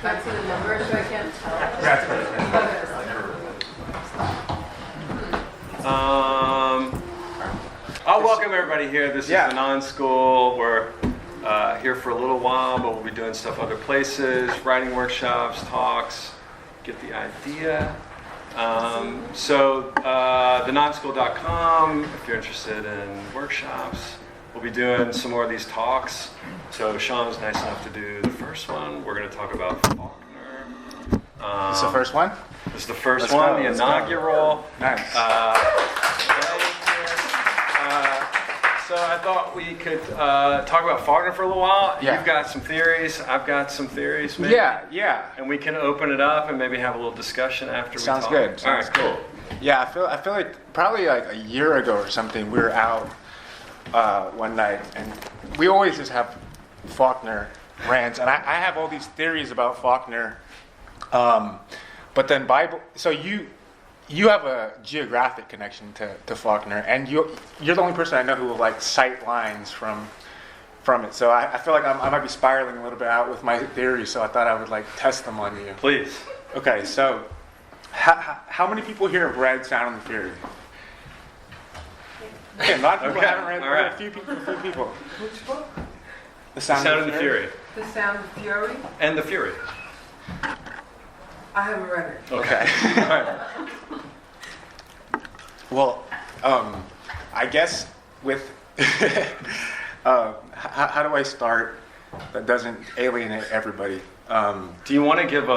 I see the number, so I can't tell. That's good. I'll welcome everybody here. This is the Nonschool. We're here for a little while, but we'll be doing stuff other places, writing workshops, talks, get the idea. The nonschool.com, if you're interested in workshops. We'll be doing some more of these talks. So Sean was nice enough to do the first one. We're going to talk about Faulkner. This is the first one? This is the first one, the inaugural. Nice. So I thought we could talk about Faulkner for a little while. Yeah. You've got some theories. I've got some theories. Maybe. Yeah. And we can open it up and maybe have a little discussion after Sounds we talk. good. All right, cool. Yeah, I feel like probably like a year ago or something, we were out one night, and we always just have Faulkner rants, and I have all these theories about Faulkner, but then Bible. So you have a geographic connection to Faulkner, and you're the only person I know who will like cite lines from it. So I feel like I might be spiraling a little bit out with my theories. So I thought I would like test them on you. Please. Okay, so how many people here have read Sound and the Fury? Okay, a lot of people haven't read. All right. A few people. Which book? The Sound and the Fury. The Sound of Fury? And the Fury. I haven't read it. Okay. All right. Well, I guess with how do I start that doesn't alienate everybody? Do you want to give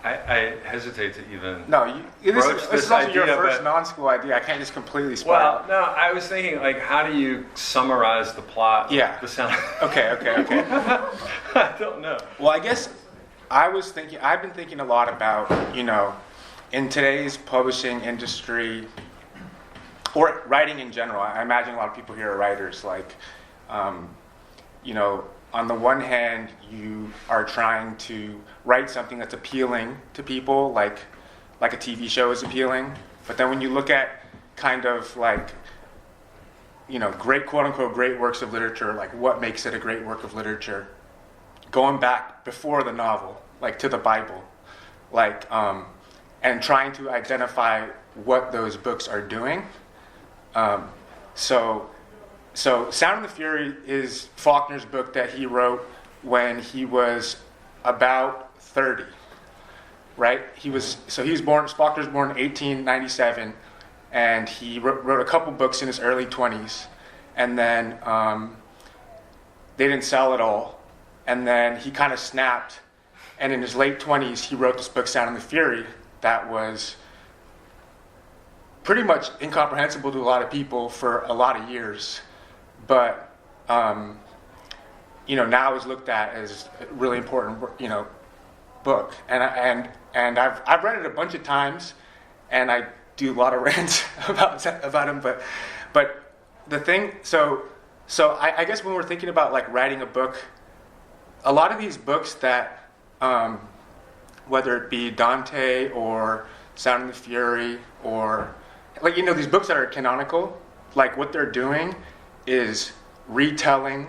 I hesitate to even. No, this is also your first but, non-school idea. I can't just completely spiral. Well, no, I was thinking, like, how do you summarize the plot? Yeah. The sound. Okay. I don't know. Well, I guess I've been thinking a lot about, in today's publishing industry, or writing in general. I imagine a lot of people here are writers. Like, on the one hand, you are trying to write something that's appealing to people, like a TV show is appealing. But then when you look at kind of like, great, quote unquote, great works of literature, like what makes it a great work of literature, going back before the novel, like to the Bible, like, and trying to identify what those books are doing. So Sound and the Fury is Faulkner's book that he wrote when he was about 30, right? Faulkner's born in 1897, and he wrote a couple books in his early 20s, and then they didn't sell at all, and then he kind of snapped, and in his late 20s, he wrote this book, Sound and the Fury, that was pretty much incomprehensible to a lot of people for a lot of years. But now is looked at as a really important, book, and I've read it a bunch of times, and I do a lot of rants about him. But the thing, so I guess when we're thinking about like writing a book, a lot of these books that, whether it be Dante or Sound and the Fury, or like these books that are canonical, like what they're doing is retelling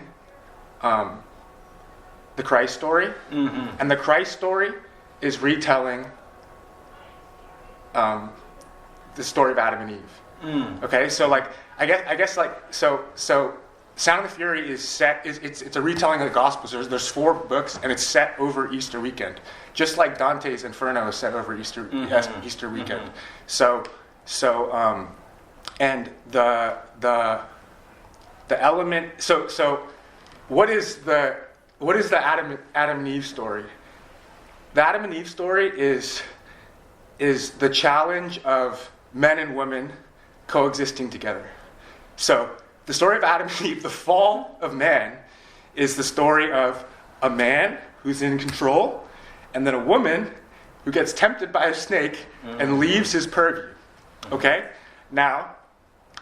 the Christ story, and the Christ story is retelling the story of Adam and Eve. Okay, so like I guess like so Sound of the Fury is set. It's a retelling of the Gospels. There's 4 books, and it's set over Easter weekend, just like Dante's Inferno is set over Easter weekend. So and the element. So what is the Adam and Eve story? The Adam and Eve story is the challenge of men and women coexisting together. So the story of Adam and Eve, the fall of man, is the story of a man who's in control, and then a woman who gets tempted by a snake and leaves his purview. Okay? Now,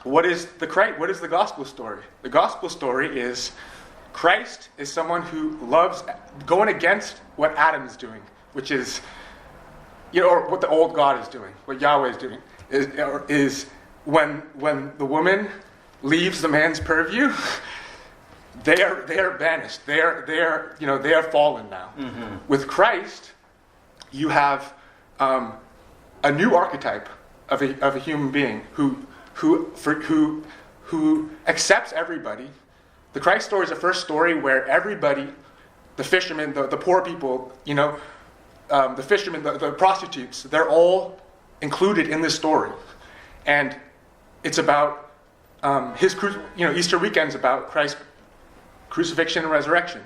what is the gospel story? The gospel story is Christ is someone who loves going against what Adam is doing, which is, or what the old God is doing, what Yahweh is doing, is when the woman leaves the man's purview, they are banished. They are fallen now. With Christ, you have a new archetype of a human being who accepts everybody. The Christ story is the first story where everybody, the fishermen, the poor people, the fishermen, the prostitutes, they're all included in this story. And it's about Easter weekend's about Christ's crucifixion and resurrection.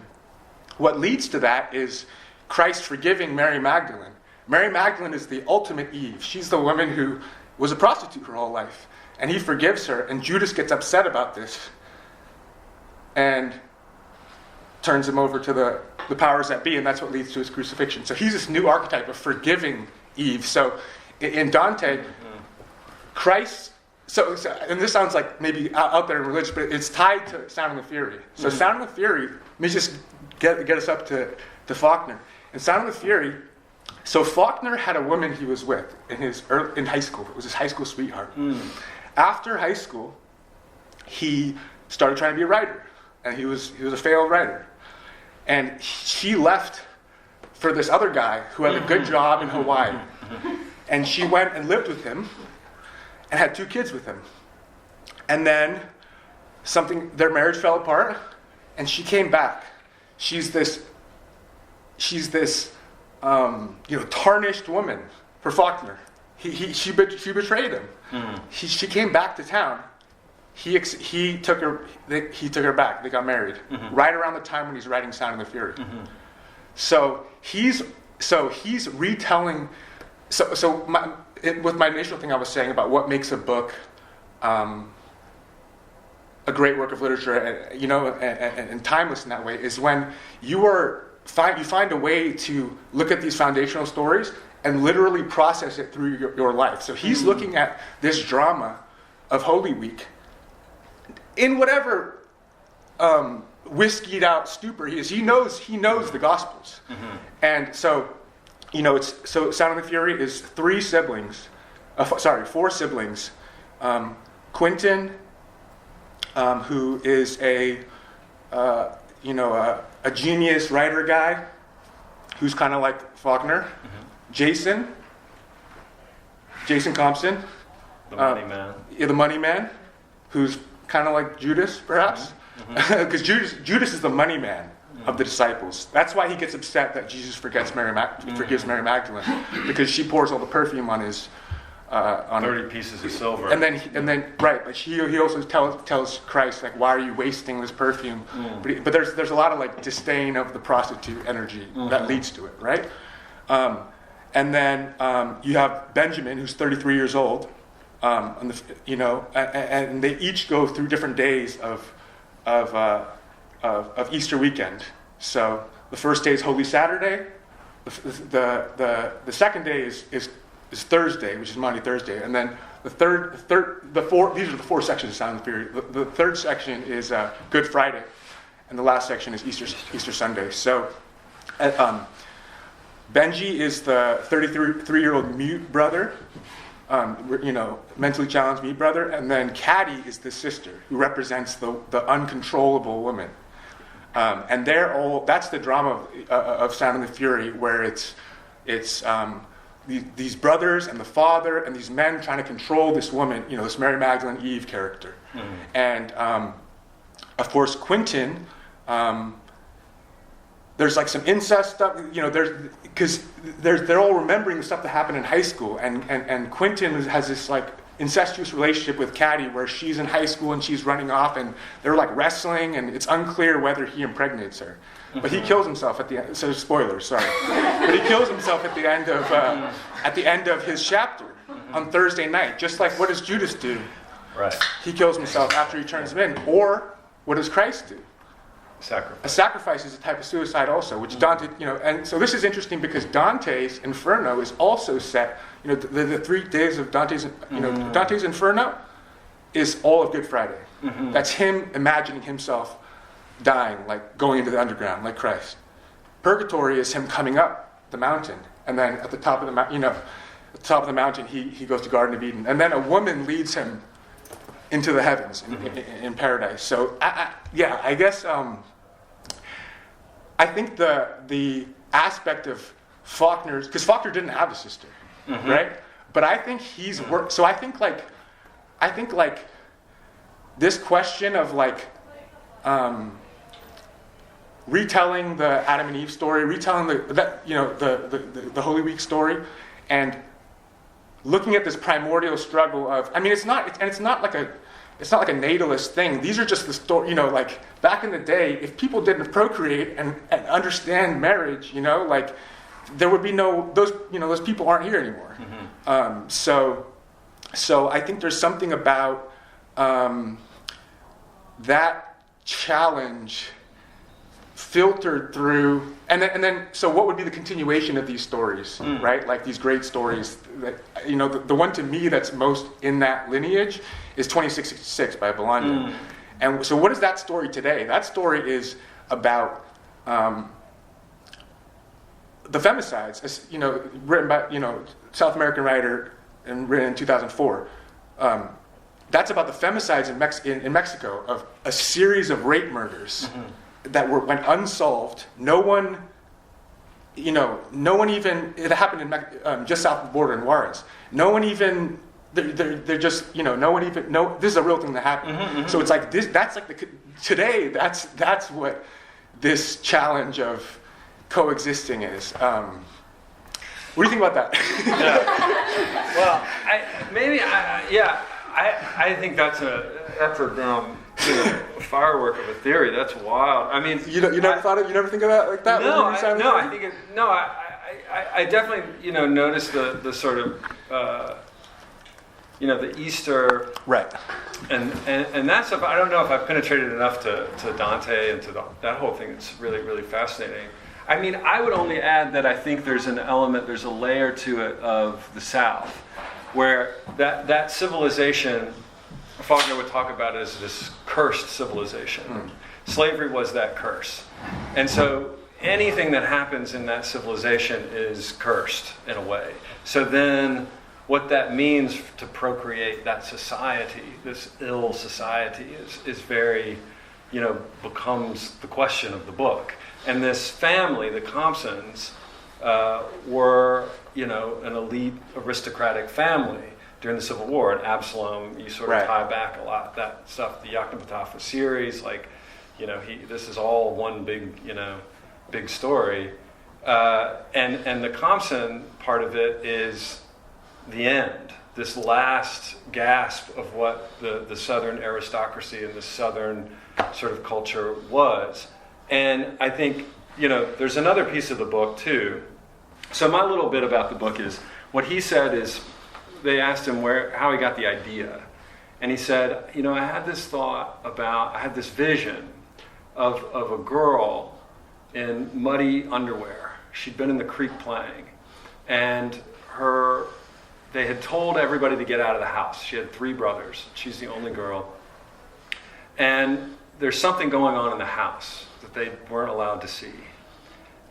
What leads to that is Christ forgiving Mary Magdalene. Mary Magdalene is the ultimate Eve. She's the woman who was a prostitute her whole life. And he forgives her, and Judas gets upset about this and turns him over to the powers that be, and that's what leads to his crucifixion. So he's this new archetype of forgiving Eve. So in Dante, Christ, and this sounds like maybe out there in religion, but it's tied to Sound and the Fury. So Sound and the Fury, let me just get us up to Faulkner. In Sound and the Fury, so Faulkner had a woman he was with in high school. It was his high school sweetheart. After high school, he started trying to be a writer, and he was a failed writer. And she left for this other guy who had a good job in Hawaii. And she went and lived with him and had 2 kids with him. And then their marriage fell apart, and she came back. She's this tarnished woman for Faulkner. She betrayed him. She came back to town. He took her back. They got married right around the time when he's writing Sound and the Fury. So he's retelling. With my initial thing I was saying about what makes a book a great work of literature, and timeless in that way, is when you find a way to look at these foundational stories and literally process it through your life. So he's looking at this drama of Holy Week in whatever whiskeyed out stupor he is. He knows the Gospels, and so Sound and the Fury is 4 siblings. Quentin, who is a genius writer guy, who's kind of like Faulkner. Jason Thompson, the money man. Yeah, the money man, who's kind of like Judas, perhaps, because Judas is the money man of the disciples. That's why he gets upset that Jesus forgives Mary Magdalene, because she pours all the perfume on his 30 pieces of silver. And then right, but he also tells Christ, like, why are you wasting this perfume? But there's a lot of like disdain of the prostitute energy that leads to it, right? And then you have Benjamin, who's 33 years old, and they each go through different days of Easter weekend. So the first day is Holy Saturday. The second day is Thursday, which is Maundy Thursday, and then these are the 4 sections of Sound and the Fury. The third section is Good Friday, and the last section is Easter Sunday. So Benji is the 33-year-old mute brother, mentally challenged mute brother, and then Caddy is the sister who represents the uncontrollable woman. And that's the drama of Sound and the Fury, where it's these brothers and the father and these men trying to control this woman, this Mary Magdalene Eve character. And of course, Quentin, there's like some incest stuff, because they're all remembering the stuff that happened in high school, and Quentin has this like incestuous relationship with Caddy, where she's in high school and she's running off, and they're like wrestling, and it's unclear whether he impregnates her. But he kills himself at the end. So spoilers, sorry. But he kills himself at the end of his chapter on Thursday night. Just like, what does Judas do? Right. He kills himself after he turns him in. Or what does Christ do? Sacrifice. A sacrifice is a type of suicide also, which Dante, and so this is interesting because Dante's Inferno is also set, the 3 days of Dante's, Dante's Inferno is all of Good Friday. That's him imagining himself dying, like going into the underground, like Christ. Purgatory is him coming up the mountain, and then at the top of the mountain, he goes to Garden of Eden, and then a woman leads him into the heavens in paradise. So I guess I think the aspect of Faulkner's, because Faulkner didn't have a sister, right? But I think he's worked. So I think like this question of like retelling the Adam and Eve story, retelling the Holy Week story, and looking at this primordial struggle of, I mean, it's not like a natalist thing. These are just the story, like back in the day, if people didn't procreate and understand marriage, like there would be those people aren't here anymore. So I think there's something about that challenge filtered through, and then so what would be the continuation of these stories, right? Like these great stories that, the one to me that's most in that lineage is 2666 by Bologna. And so what is that story today? That story is about the femicides, written by, South American writer and written in 2004. That's about the femicides in Mexico of a series of rape murders that went unsolved. No one even, it happened in just south of the border in Juarez. No one even, they're just, no one even, this is a real thing that happened. So it's like this, that's like today, that's what this challenge of coexisting is. What do you think about that? Well, I think that's a damn firework of a theory. That's wild. I mean, you never thought it. You never think of that like that. I definitely noticed the sort of the Easter, right, and that stuff. I don't know if I've penetrated enough to Dante and to that whole thing. It's really, really fascinating. I mean, I would only add that I think there's a layer to it of the South, where that civilization, Faulkner would talk about it as this cursed civilization. Slavery was that curse. And so anything that happens in that civilization is cursed in a way. So then what that means to procreate that society, this ill society, is very, becomes the question of the book. And this family, the Compsons, were, an elite aristocratic family during the Civil War. And Absalom, you sort of tie back a lot that stuff, the Yoknapatawpha series, like, this is all one big, big story. And the Compson part of it is the end, this last gasp of what the Southern aristocracy and the Southern sort of culture was. And I think, there's another piece of the book too. So my little bit about the book is, what he said is, they asked him how he got the idea. And he said, I had this vision of a girl in muddy underwear. She'd been in the creek playing. And they had told everybody to get out of the house. She had 3 brothers. She's the only girl. And there's something going on in the house that they weren't allowed to see.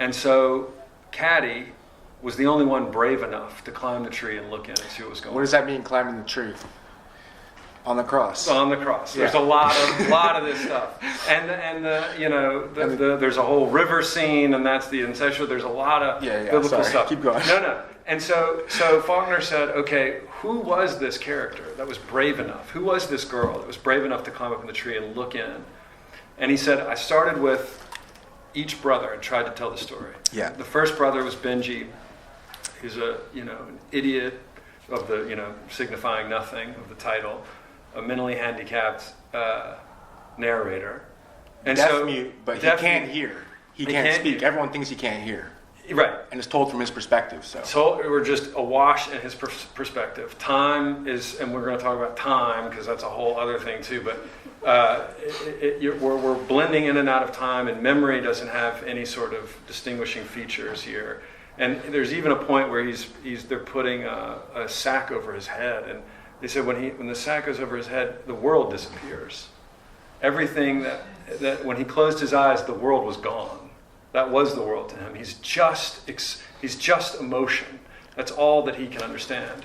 And so Caddy was the only one brave enough to climb the tree and look in and see what was going on. What does that mean, climbing the tree? On the cross. On the cross. There's a lot of this stuff, and there's a whole river scene, and that's the incestual. There's a lot of biblical stuff. Keep going. No. And so Faulkner said, okay, who was this character that was brave enough? Who was this girl that was brave enough to climb up in the tree and look in? And he said, I started with each brother and tried to tell the story. Yeah. The first brother was Benji. He's an idiot of the signifying nothing of the title. A mentally handicapped narrator. And deaf mute, but he can't hear. He can't speak. Everyone thinks he can't hear. Right. And it's told from his perspective. So we're just awash in his perspective. Time is, and we're going to talk about time because that's a whole other thing too, but we're blending in and out of time, and memory doesn't have any sort of distinguishing features here. And there's even a point where they're putting a sack over his head, and they said when the sack goes over his head, the world disappears. Everything that when he closed his eyes, the world was gone. That was the world to him. He's just emotion. That's all that he can understand.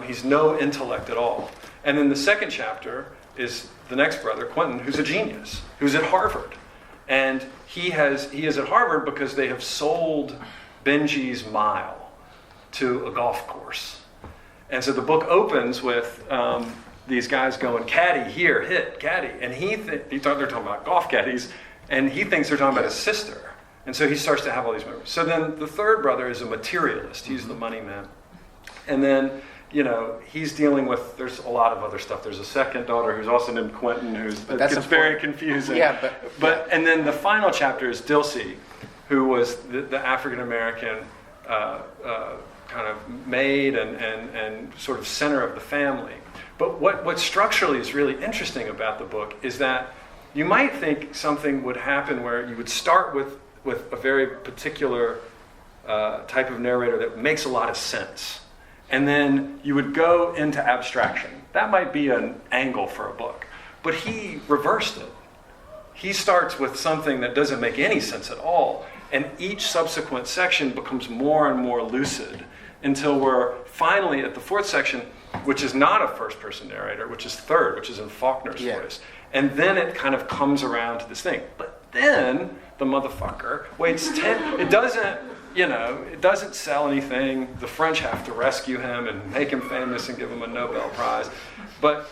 He's no intellect at all. And then the second chapter is the next brother, Quentin, who's a genius, who's at Harvard, and he is at Harvard because they have sold Benji's mile to a golf course. And so the book opens with these guys going, caddy, here, hit, caddy. And they're talking about golf caddies, and he thinks they're talking about his sister. And so he starts to have all these memories. So then the third brother is a materialist. He's the money man. And then, he's dealing with, there's a lot of other stuff. There's a second daughter who's also named Quentin, it's very confusing. Yeah, and then the final chapter is Dilsey, who was the African-American kind of maid and sort of center of the family. But what structurally is really interesting about the book is that you might think something would happen where you would start with a very particular type of narrator that makes a lot of sense. And then you would go into abstraction. That might be an angle for a book. But he reversed it. He starts with something that doesn't make any sense at all. And each subsequent section becomes more and more lucid until we're finally at the fourth section, which is not a first-person narrator, which is third, which is in Faulkner's voice. And then it kind of comes around to this thing. But then the motherfucker waits 10... It doesn't sell anything. The French have to rescue him and make him famous and give him a Nobel Prize. But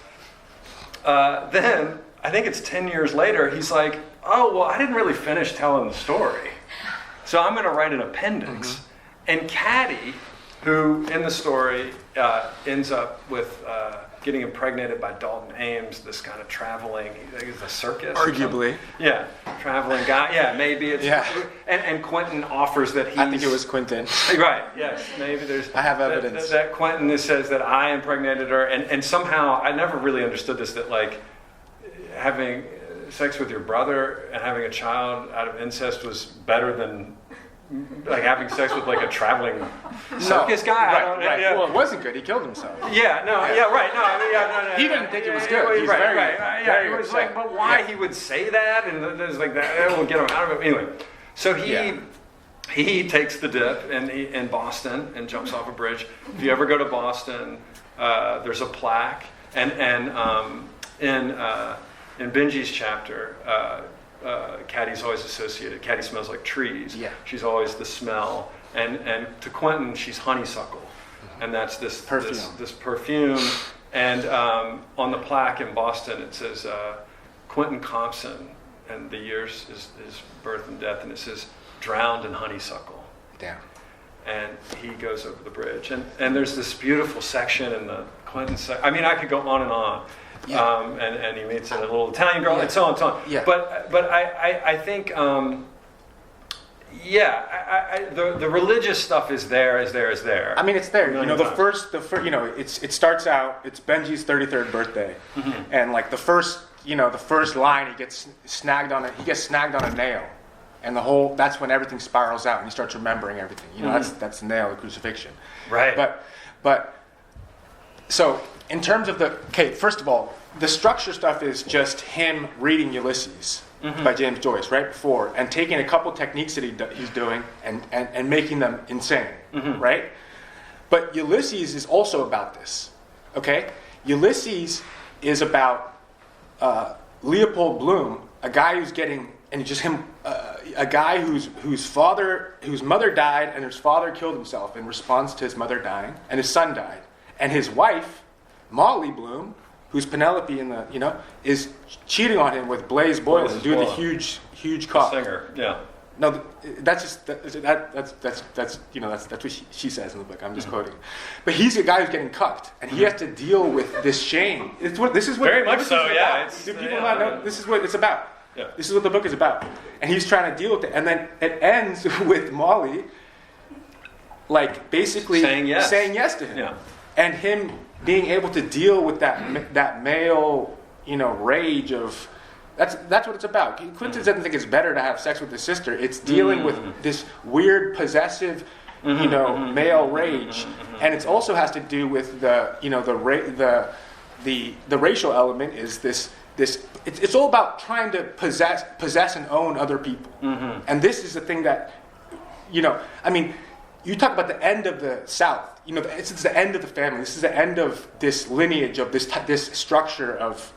then, I think it's 10 years later, he's like, oh, well, I didn't really finish telling the story. So I'm going to write an appendix. Mm-hmm. And Caddy, who in the story ends up with getting impregnated by Dalton Ames, this kind of traveling, I think it's a circus. Arguably. Yeah, traveling guy. Yeah, maybe it's... Yeah. And Quentin offers that he's... I think it was Quentin. Right, yes. Maybe there's... I have evidence. That Quentin says that I impregnated her, and somehow, I never really understood this, that like, having sex with your brother and having a child out of incest was better than like having sex with like a traveling circus guy. Right. Yeah. Well, it wasn't good. He killed himself. Yeah. No. Yeah. Right. No. He didn't think it was good. He's It was like, but why he would say that, and there's like that. It will get him out of it anyway. So he takes the dip in Boston and jumps off a bridge. If you ever go to Boston, there's a plaque, and in Benji's chapter. Caddy's always associated. Caddy smells like trees. Yeah. She's always the smell. And to Quentin, she's honeysuckle. Mm-hmm. And that's this perfume. This perfume. And on the plaque in Boston, it says Quentin Compson, and the years is his birth and death, and it says drowned in honeysuckle. Damn. And he goes over the bridge. And there's this beautiful section in the Quentin section. I mean, I could go on and on. Yeah. And he meets a little Italian girl, and so on and so on. Yeah. But I think, the religious stuff is there. I mean, it's there. It starts out, it's Benji's 33rd birthday. Mm-hmm. And like the first line, he gets snagged on a nail. And that's when everything spirals out and he starts remembering everything. Mm-hmm. That's the nail, the crucifixion. Right. But so in terms of first of all, the structure stuff is just him reading Ulysses mm-hmm. by James Joyce right before, and taking a couple techniques that he's doing and making them insane, mm-hmm. right? But Ulysses is also about this, okay? Ulysses is about Leopold Bloom, a guy who's getting, and just him, a guy whose mother died and his father killed himself in response to his mother dying, and his son died, and his wife, Molly Bloom, who's Penelope is cheating on him with Blaze Boylan, doing the huge cock. The singer, yeah. No, that's what she says in the book. I'm just quoting. But he's a guy who's getting cucked, and he has to deal with this shame. This is what very much so. Yeah. Do people not know? This is what it's about. Yeah. This is what the book is about, and he's trying to deal with it. And then it ends with Molly, like basically saying yes to him, and him being able to deal with that male, rage of. That's what it's about. Quentin doesn't think it's better to have sex with his sister. It's dealing with this weird possessive, male rage, and it also has to do with the racial element. Is this? It's all about trying to possess and own other people, and this is the thing that, I mean, you talk about the end of the South. It's the end of the family. This is the end of this lineage of this structure of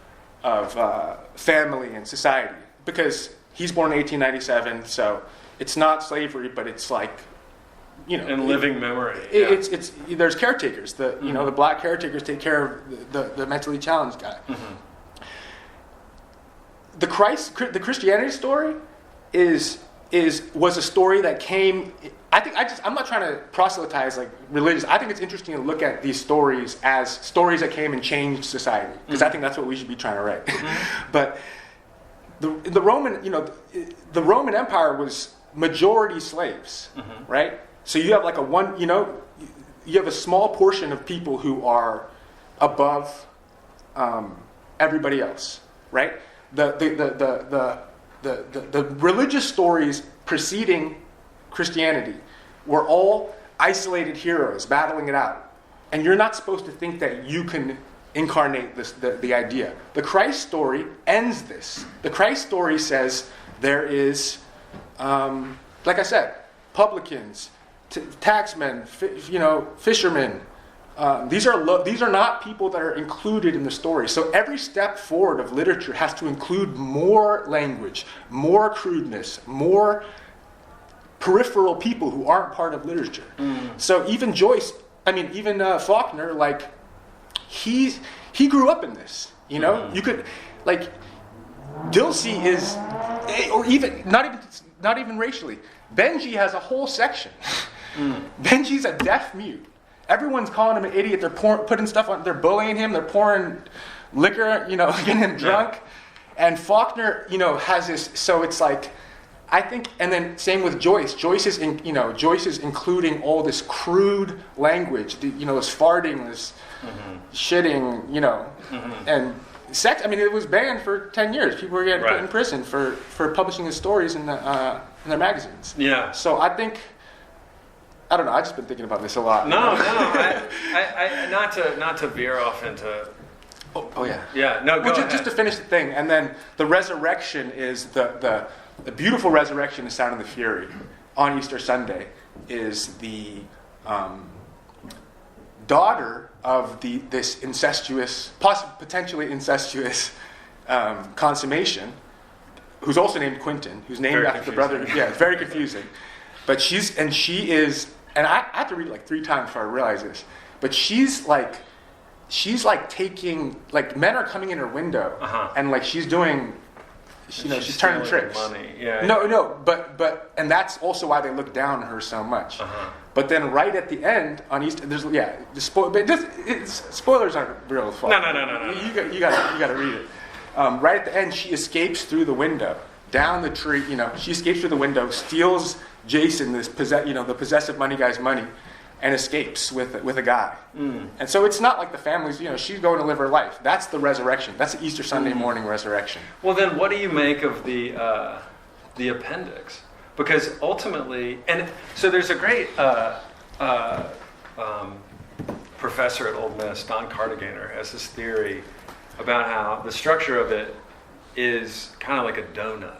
family and society, because he's born in 1897, so it's not slavery, but it's like in living memory. It's there's caretakers. The black caretakers take care of the mentally challenged guy. Mm-hmm. The Christianity story was a story that came. I'm not trying to proselytize like religious. I think it's interesting to look at these stories as stories that came and changed society, because I think that's what we should be trying to write. Mm-hmm. But the Roman Empire was majority slaves, mm-hmm. right? So you have like you have a small portion of people who are above everybody else, right? The religious stories preceding Christianity were all isolated heroes battling it out, and you're not supposed to think that you can incarnate the idea. The Christ story ends this. The Christ story says there is, like I said, publicans, taxmen, fishermen. These are not people that are included in the story. So every step forward of literature has to include more language, more crudeness, more peripheral people who aren't part of literature. Mm. So even Joyce, even Faulkner, like he grew up in this. Mm. You could Dilsey is, or even not even racially. Benji has a whole section. Mm. Benji's a deaf mute. Everyone's calling him an idiot. They're putting stuff on. They're bullying him. They're pouring liquor. Getting him drunk. Yeah. And Faulkner, has this. So it's like, I think, and then same with Joyce. Joyce is including all this crude language. This farting, this mm-hmm. shitting. Mm-hmm. And sex. It was banned for 10 years. People were getting put in prison for publishing his stories in their magazines. Yeah. So I think. I don't know. I've just been thinking about this a lot. No. I not to veer off into. Oh yeah. Yeah. No. Go ahead. Just to finish the thing, and then the resurrection is the beautiful resurrection of Sound of the Fury on Easter Sunday is the daughter of this incestuous, potentially incestuous consummation, who's also named Quentin, who's named after the brother. Yeah, it's very confusing. But she is. And I had to read it like 3 times before I realized this. But she's like taking, like men are coming in her window, uh-huh. and like she's doing, she's turning tricks. Money. Yeah. No, but and that's also why they look down on her so much. Uh-huh. But then right at the end on Easter, there's spoilers aren't real fault. No. You got to read it. Right at the end, she escapes through the window down the tree. She escapes through the window, steals Jason, the possessive money guy's money, and escapes with a guy. Mm. And so it's not like the family's, she's going to live her life. That's the resurrection. That's the Easter Sunday morning resurrection. Well, then what do you make of the appendix? Because ultimately, and so there's a great professor at Ole Miss, Don Cardiganer, has this theory about how the structure of it is kind of like a donut.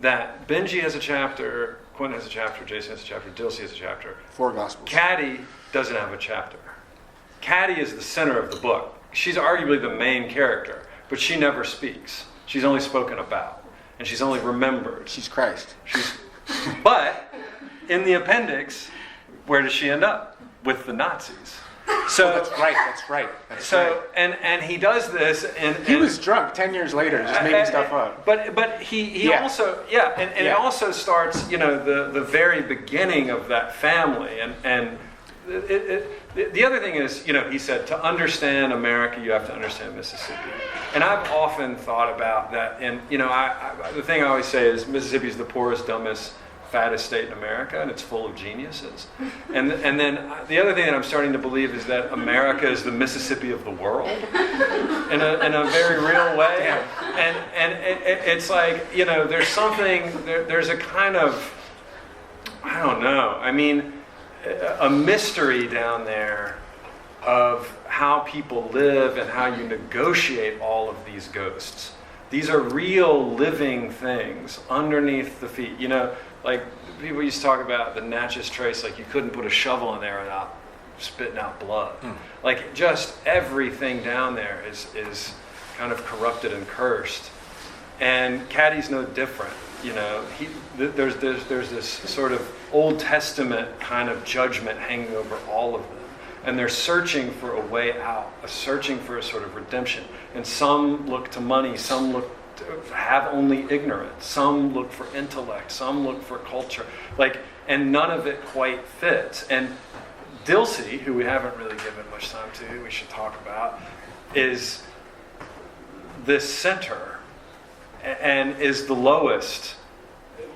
That Benji has a chapter, Quentin has a chapter, Jason has a chapter, Dilsey has a chapter. 4 Gospels. Caddy doesn't have a chapter. Caddy is the center of the book. She's arguably the main character, but she never speaks. She's only spoken about, and she's only remembered. She's Christ. But in the appendix, where does she end up? With the Nazis. So that's right. And he does this, and he was drunk 10 years later, just making stuff up. But he also it also starts the very beginning of that family, and the other thing is he said to understand America you have to understand Mississippi, and I've often thought about that, and the thing I always say is Mississippi is the poorest, dumbest, fattest state in America, and it's full of geniuses. And then the other thing that I'm starting to believe is that America is the Mississippi of the world, in a very real way. And it's like there's something there's a kind of I don't know. A mystery down there of how people live and how you negotiate all of these ghosts. These are real living things underneath the feet. Like people used to talk about the Natchez Trace, like you couldn't put a shovel in there without spitting out blood. Mm. Like just everything down there is kind of corrupted and cursed. And Caddy's no different. there's this sort of Old Testament kind of judgment hanging over all of them. And they're searching for a way out, searching for a sort of redemption. And some look to money, some look to have only ignorance, some look for intellect, some look for culture. And none of it quite fits. And Dilsey, who we haven't really given much time to, we should talk about, is this center and is the lowest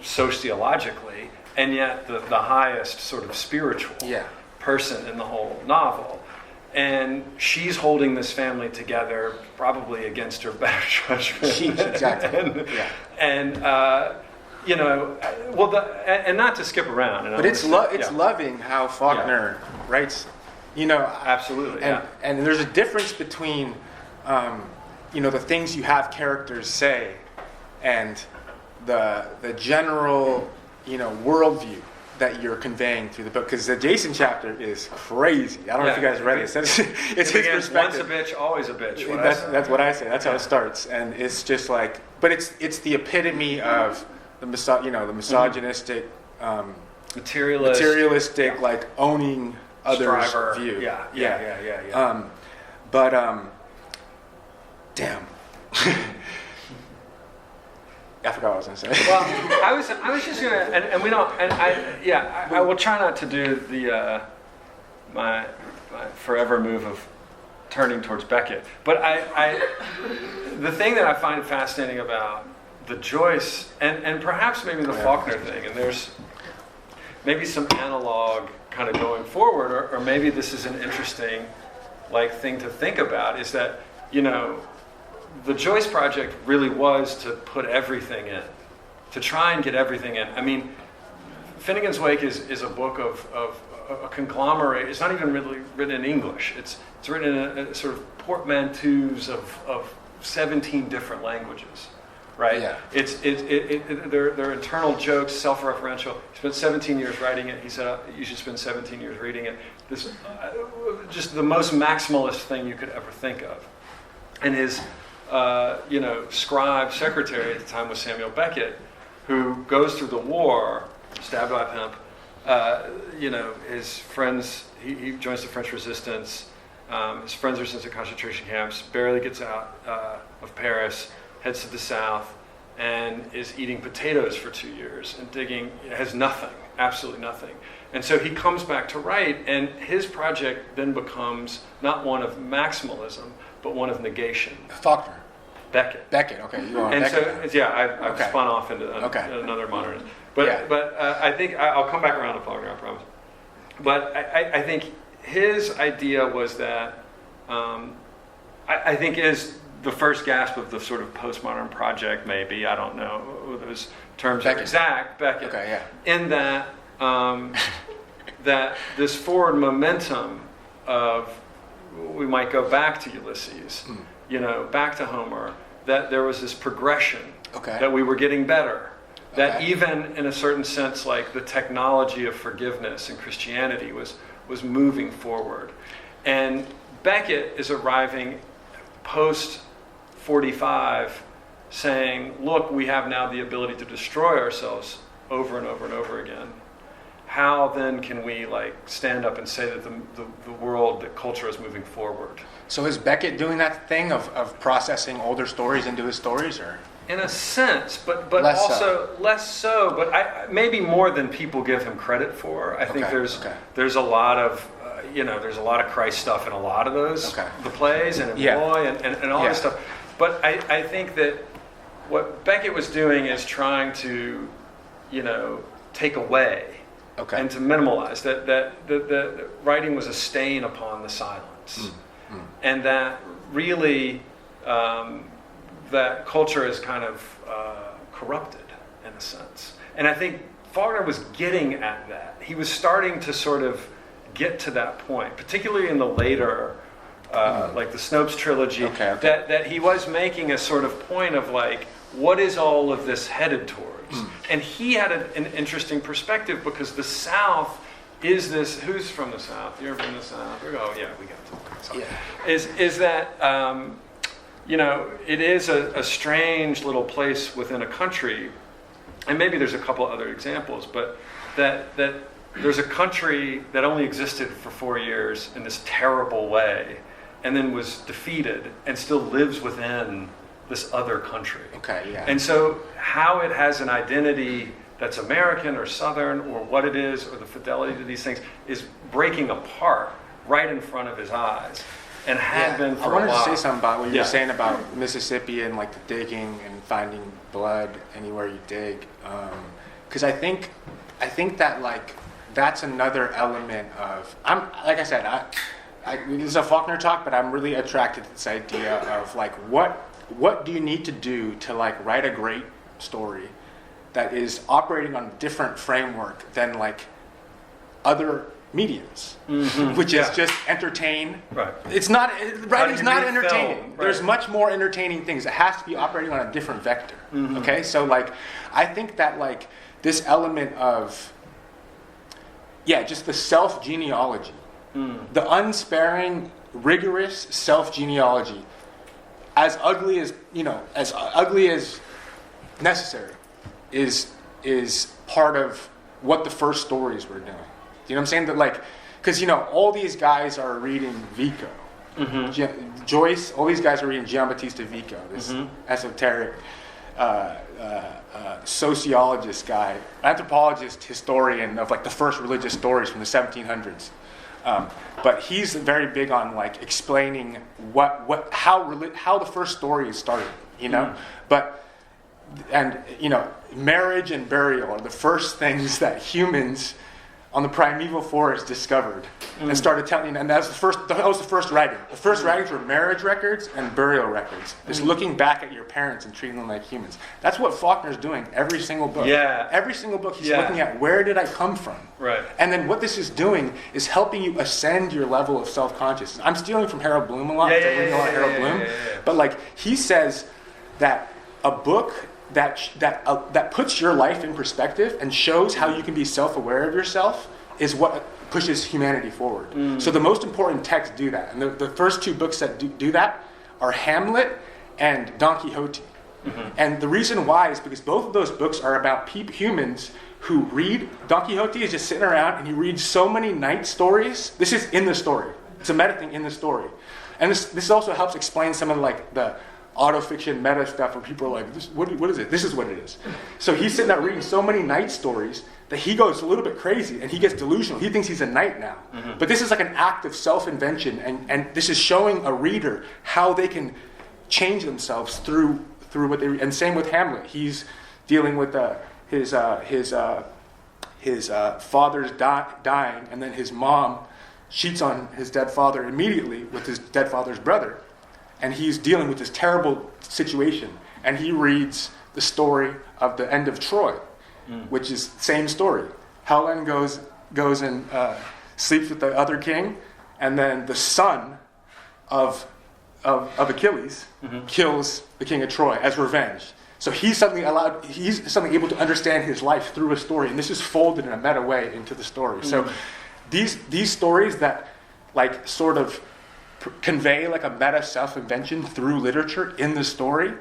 sociologically, and yet the highest sort of spiritual person in the whole novel. And she's holding this family together, probably against her better judgment. Exactly. And and not to skip around. But it's loving how Faulkner writes. Absolutely. And there's a difference between, the things you have characters say, and the general, worldview that you're conveying through the book, because the Jason chapter is crazy. I don't know if you guys read it. It's his perspective. Once a bitch, always a bitch. That's what I say. That's how it starts, and it's just like, but it's the epitome of the misogynistic, materialistic, like owning others' view. Yeah. Damn. I forgot what I was going to say. Well, I was just gonna, and we don't, and I will try not to do the my forever move of turning towards Beckett. But the thing that I find fascinating about the Joyce and perhaps maybe the Faulkner thing, and there's maybe some analog kind of going forward, or maybe this is an interesting thing to think about, is that the Joyce project really was to put everything in, to try and get everything in. I mean, Finnegan's Wake is a book of a conglomerate. It's not even really written in English. It's written in a sort of portmanteaus of 17 different languages, right? Yeah. They're internal jokes, self-referential. He spent 17 years writing it. He said, you should spend 17 years reading it. This just the most maximalist thing you could ever think of. And his scribe secretary at the time was Samuel Beckett, who goes through the war, stabbed by a pimp. His friends, he joins the French resistance. His friends are sent to concentration camps, barely gets out of Paris, heads to the south, and is eating potatoes for 2 years and digging, has nothing, absolutely nothing. And so he comes back to write, and his project then becomes not one of maximalism, but one of negation. Faulkner. Beckett, okay. You're on Beckett. I've spun off into another modernist. But I think I'll come back around to Faulkner, I promise. But I think his idea was that, I think is the first gasp of the sort of postmodern project, maybe, I don't know, those terms are exact, Beckett. Okay, yeah. In that, that this forward momentum of, we might go back to Ulysses, back to Homer, that there was this progression, that we were getting better, that even in a certain sense, like the technology of forgiveness in Christianity was moving forward. And Beckett is arriving post 45 saying, look, we have now the ability to destroy ourselves over and over and over again. How then can we stand up and say that the world, that culture is moving forward? So is Beckett doing that thing of processing older stories into his stories, or? In a sense, but less so. But maybe more than people give him credit for. I think there's a lot of there's a lot of Christ stuff in a lot of those the plays and in Boy and all this stuff. But I think that what Beckett was doing is trying to take away. And to minimalize that writing was a stain upon the silence, and that really that culture is kind of corrupted in a sense. And I think Faulkner was getting at that. He was starting to sort of get to that point, particularly in the later, like the Snopes trilogy, that he was making a sort of point of what is all of this headed towards? And he had an interesting perspective, because the South is this. Who's from the South? You're from the South. Oh yeah, we got to. Is that it is a strange little place within a country and maybe there's a couple other examples, but that there's a country that only existed for 4 years in this terrible way, and then was defeated and still lives within this other country. Okay, yeah. And so how it has an identity that's American or Southern or what it is, or the fidelity to these things, is breaking apart right in front of his eyes, and had been for a while. I wanted to say something about what you were saying about Mississippi and like the digging and finding blood anywhere you dig, because I think that like that's another element of, like I said, this is a Faulkner talk, but I'm really attracted to this idea of like what do you need to do to like write a great story that is operating on a different framework than like other mediums, which is just entertain. Right. It's not, writing's not entertaining. Right. There's much more entertaining things. It has to be operating on a different vector. Okay, so like I think that like this element of just the self-genealogy, the unsparing, rigorous self-genealogy, as ugly as necessary, is part of what the first stories were doing. You know what I'm saying? That like, because all these guys are reading Vico, Joyce. All these guys are reading Giambattista Vico, this esoteric sociologist guy, anthropologist, historian of like the first religious stories from the 1700s. But he's very big on like explaining how the first story started. But marriage and burial are the first things that humans on the primeval forest discovered and started telling, and that was the first writing. The first writings were marriage records and burial records. Just looking back at your parents and treating them like humans. That's what Faulkner's doing every single book. Yeah. Every single book he's looking at, where did I come from? Right. And then what this is doing is helping you ascend your level of self-consciousness. I'm stealing from Harold Bloom a lot. Reading a lot of Harold Bloom. But like he says that a book that puts your life in perspective and shows how you can be self-aware of yourself is what pushes humanity forward. So the most important texts do that. And the first two books that do that are Hamlet and Don Quixote. And the reason why is because both of those books are about humans who read. Don Quixote is just sitting around and he reads so many night stories. This is in the story. It's a meta thing in the story. And this also helps explain some of like the autofiction meta stuff where people are like, what is it? This is what it is. So he's sitting there reading so many night stories that he goes a little bit crazy and he gets delusional. He thinks he's a knight now. But this is like an act of self-invention, and this is showing a reader how they can change themselves through what they read. And same with Hamlet. He's dealing with his father's dying, and then his mom cheats on his dead father immediately with his dead father's brother. And he's dealing with this terrible situation. And he reads the story of the end of Troy, which is the same story. Helen goes and sleeps with the other king, and then the son of Achilles kills the king of Troy as revenge. So he's suddenly able to understand his life through a story, and this is folded in a meta way into the story. So these stories that like sort of convey like a meta self-invention through literature in the story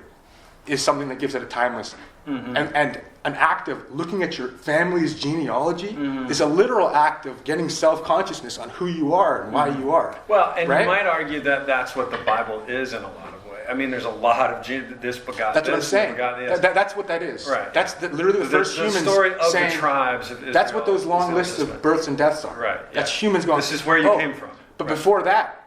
is something that gives it a timeless and an act of looking at your family's genealogy is a literal act of getting self-consciousness on who you are and why you are. Well, and you might argue that that's what the Bible is in a lot of ways. I mean, there's a lot of this begot that's this, what I'm saying. That's what that is. Right. That's literally the first humans story of saying, the tribes of Israel. That's what those long lists of births and deaths are. Right. That's humans going, this is where you came from. But before that,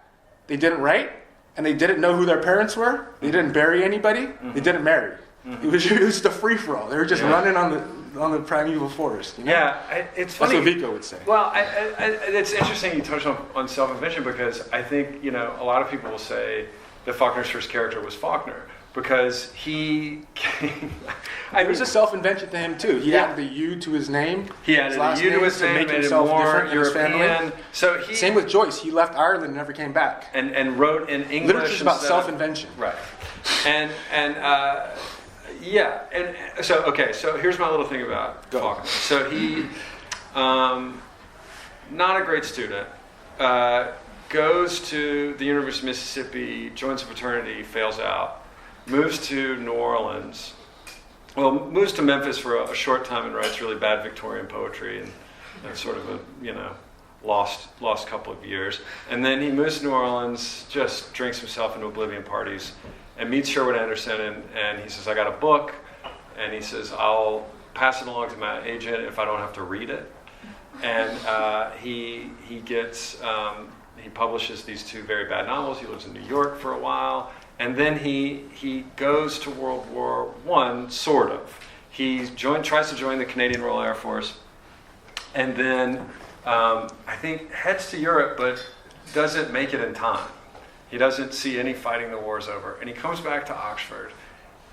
they didn't write, and they didn't know who their parents were. They didn't bury anybody. They didn't marry. It was just a free-for-all. They were just running on the primeval forest. Yeah, it's funny. That's what Vico would say. Well, it's interesting you touched on self-invention, because I think a lot of people will say that Faulkner's first character was Faulkner because he came. There was a self-invention to him too. He added the U to his name. He added the U to his name, made himself different in his family. So same with Joyce. He left Ireland and never came back. And wrote in English. Literature's about self-invention. Right. And so here's my little thing about Faulkner. So he, not a great student, goes to the University of Mississippi, joins a fraternity, fails out, moves to New Orleans, well, moves to Memphis for a short time and writes really bad Victorian poetry and sort of a, lost couple of years. And then he moves to New Orleans, just drinks himself into oblivion parties, and meets Sherwood Anderson, and he says, I got a book, and he says, I'll pass it along to my agent if I don't have to read it. And he publishes these two very bad novels. He lives in New York for a while, and then he goes to World War I, sort of. He tries to join the Canadian Royal Air Force, and then I think heads to Europe, but doesn't make it in time. He doesn't see any fighting, the war's over. And he comes back to Oxford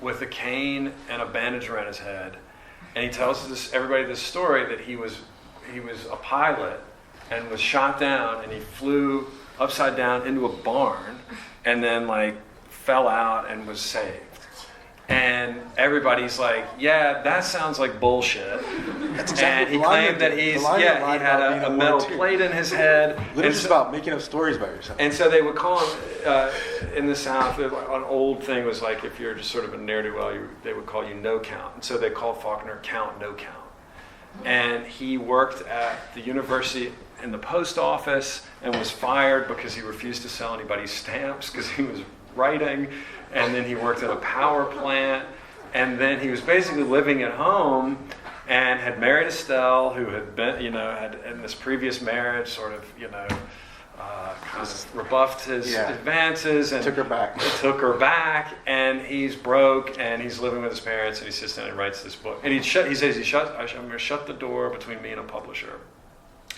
with a cane and a bandage around his head. And he tells everybody this story that he was a pilot and was shot down, and he flew upside down into a barn and then fell out and was saved. And everybody's like, yeah, that sounds like bullshit. That's exactly and he claimed that he had a metal plate in his head. Literally just about making up stories about yourself. And so they would call him, in the South, an old thing was like, if you're just sort of a ne'er-do-well, they would call you No Count. And so they called Faulkner Count No Count. And he worked at the university in the post office and was fired because he refused to sell anybody stamps because he was writing. And then he worked at a power plant, and then he was basically living at home and had married Estelle, who had been, had in this previous marriage sort of, kind of rebuffed his advances and took her back. And he's broke, and he's living with his parents, and he sits down and writes this book. And I'm going to shut the door between me and a publisher.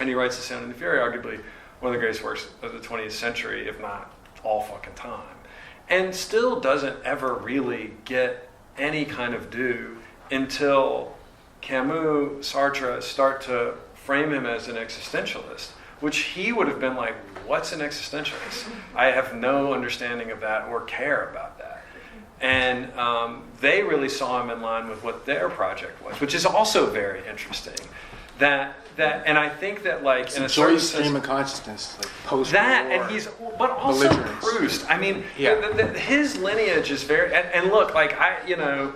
And he writes The Sound and the Fury, arguably one of the greatest works of the 20th century, if not all fucking time. And still doesn't ever really get any kind of due until Camus, Sartre start to frame him as an existentialist, which he would have been like, what's an existentialist? I have no understanding of that or care about that. And they really saw him in line with what their project was, which is also very interesting. And I think that in a certain Joyce stream of consciousness, post that, and but also Proust. I mean, his lineage is very. And look, I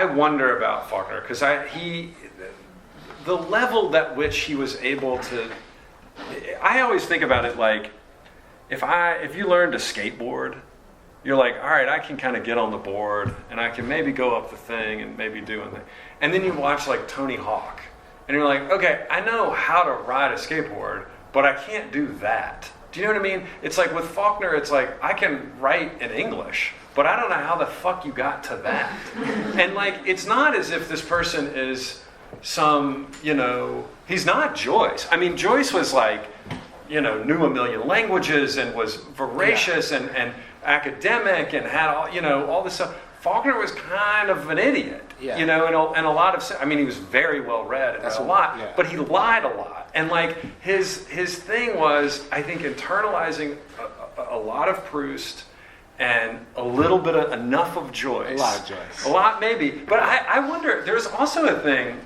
wonder about Faulkner because the level at which he was able to. I always think about it like, if you learn to skateboard, you're like, all right, I can kind of get on the board and I can maybe go up the thing and maybe do anything. And then you watch Tony Hawk. And you're like, okay, I know how to ride a skateboard, but I can't do that. Do you know what I mean? It's like with Faulkner, it's like, I can write in English, but I don't know how the fuck you got to that. And it's not as if this person is some, he's not Joyce. I mean, Joyce was knew a million languages and was voracious and academic and had all this stuff. Faulkner was kind of an idiot, and a lot of. I mean, he was very well read and read a lot, but he lied a lot. And his thing was, I think, internalizing a lot of Proust and a little bit of enough of Joyce. A lot of Joyce. A lot, maybe. But I wonder. There's also a thing,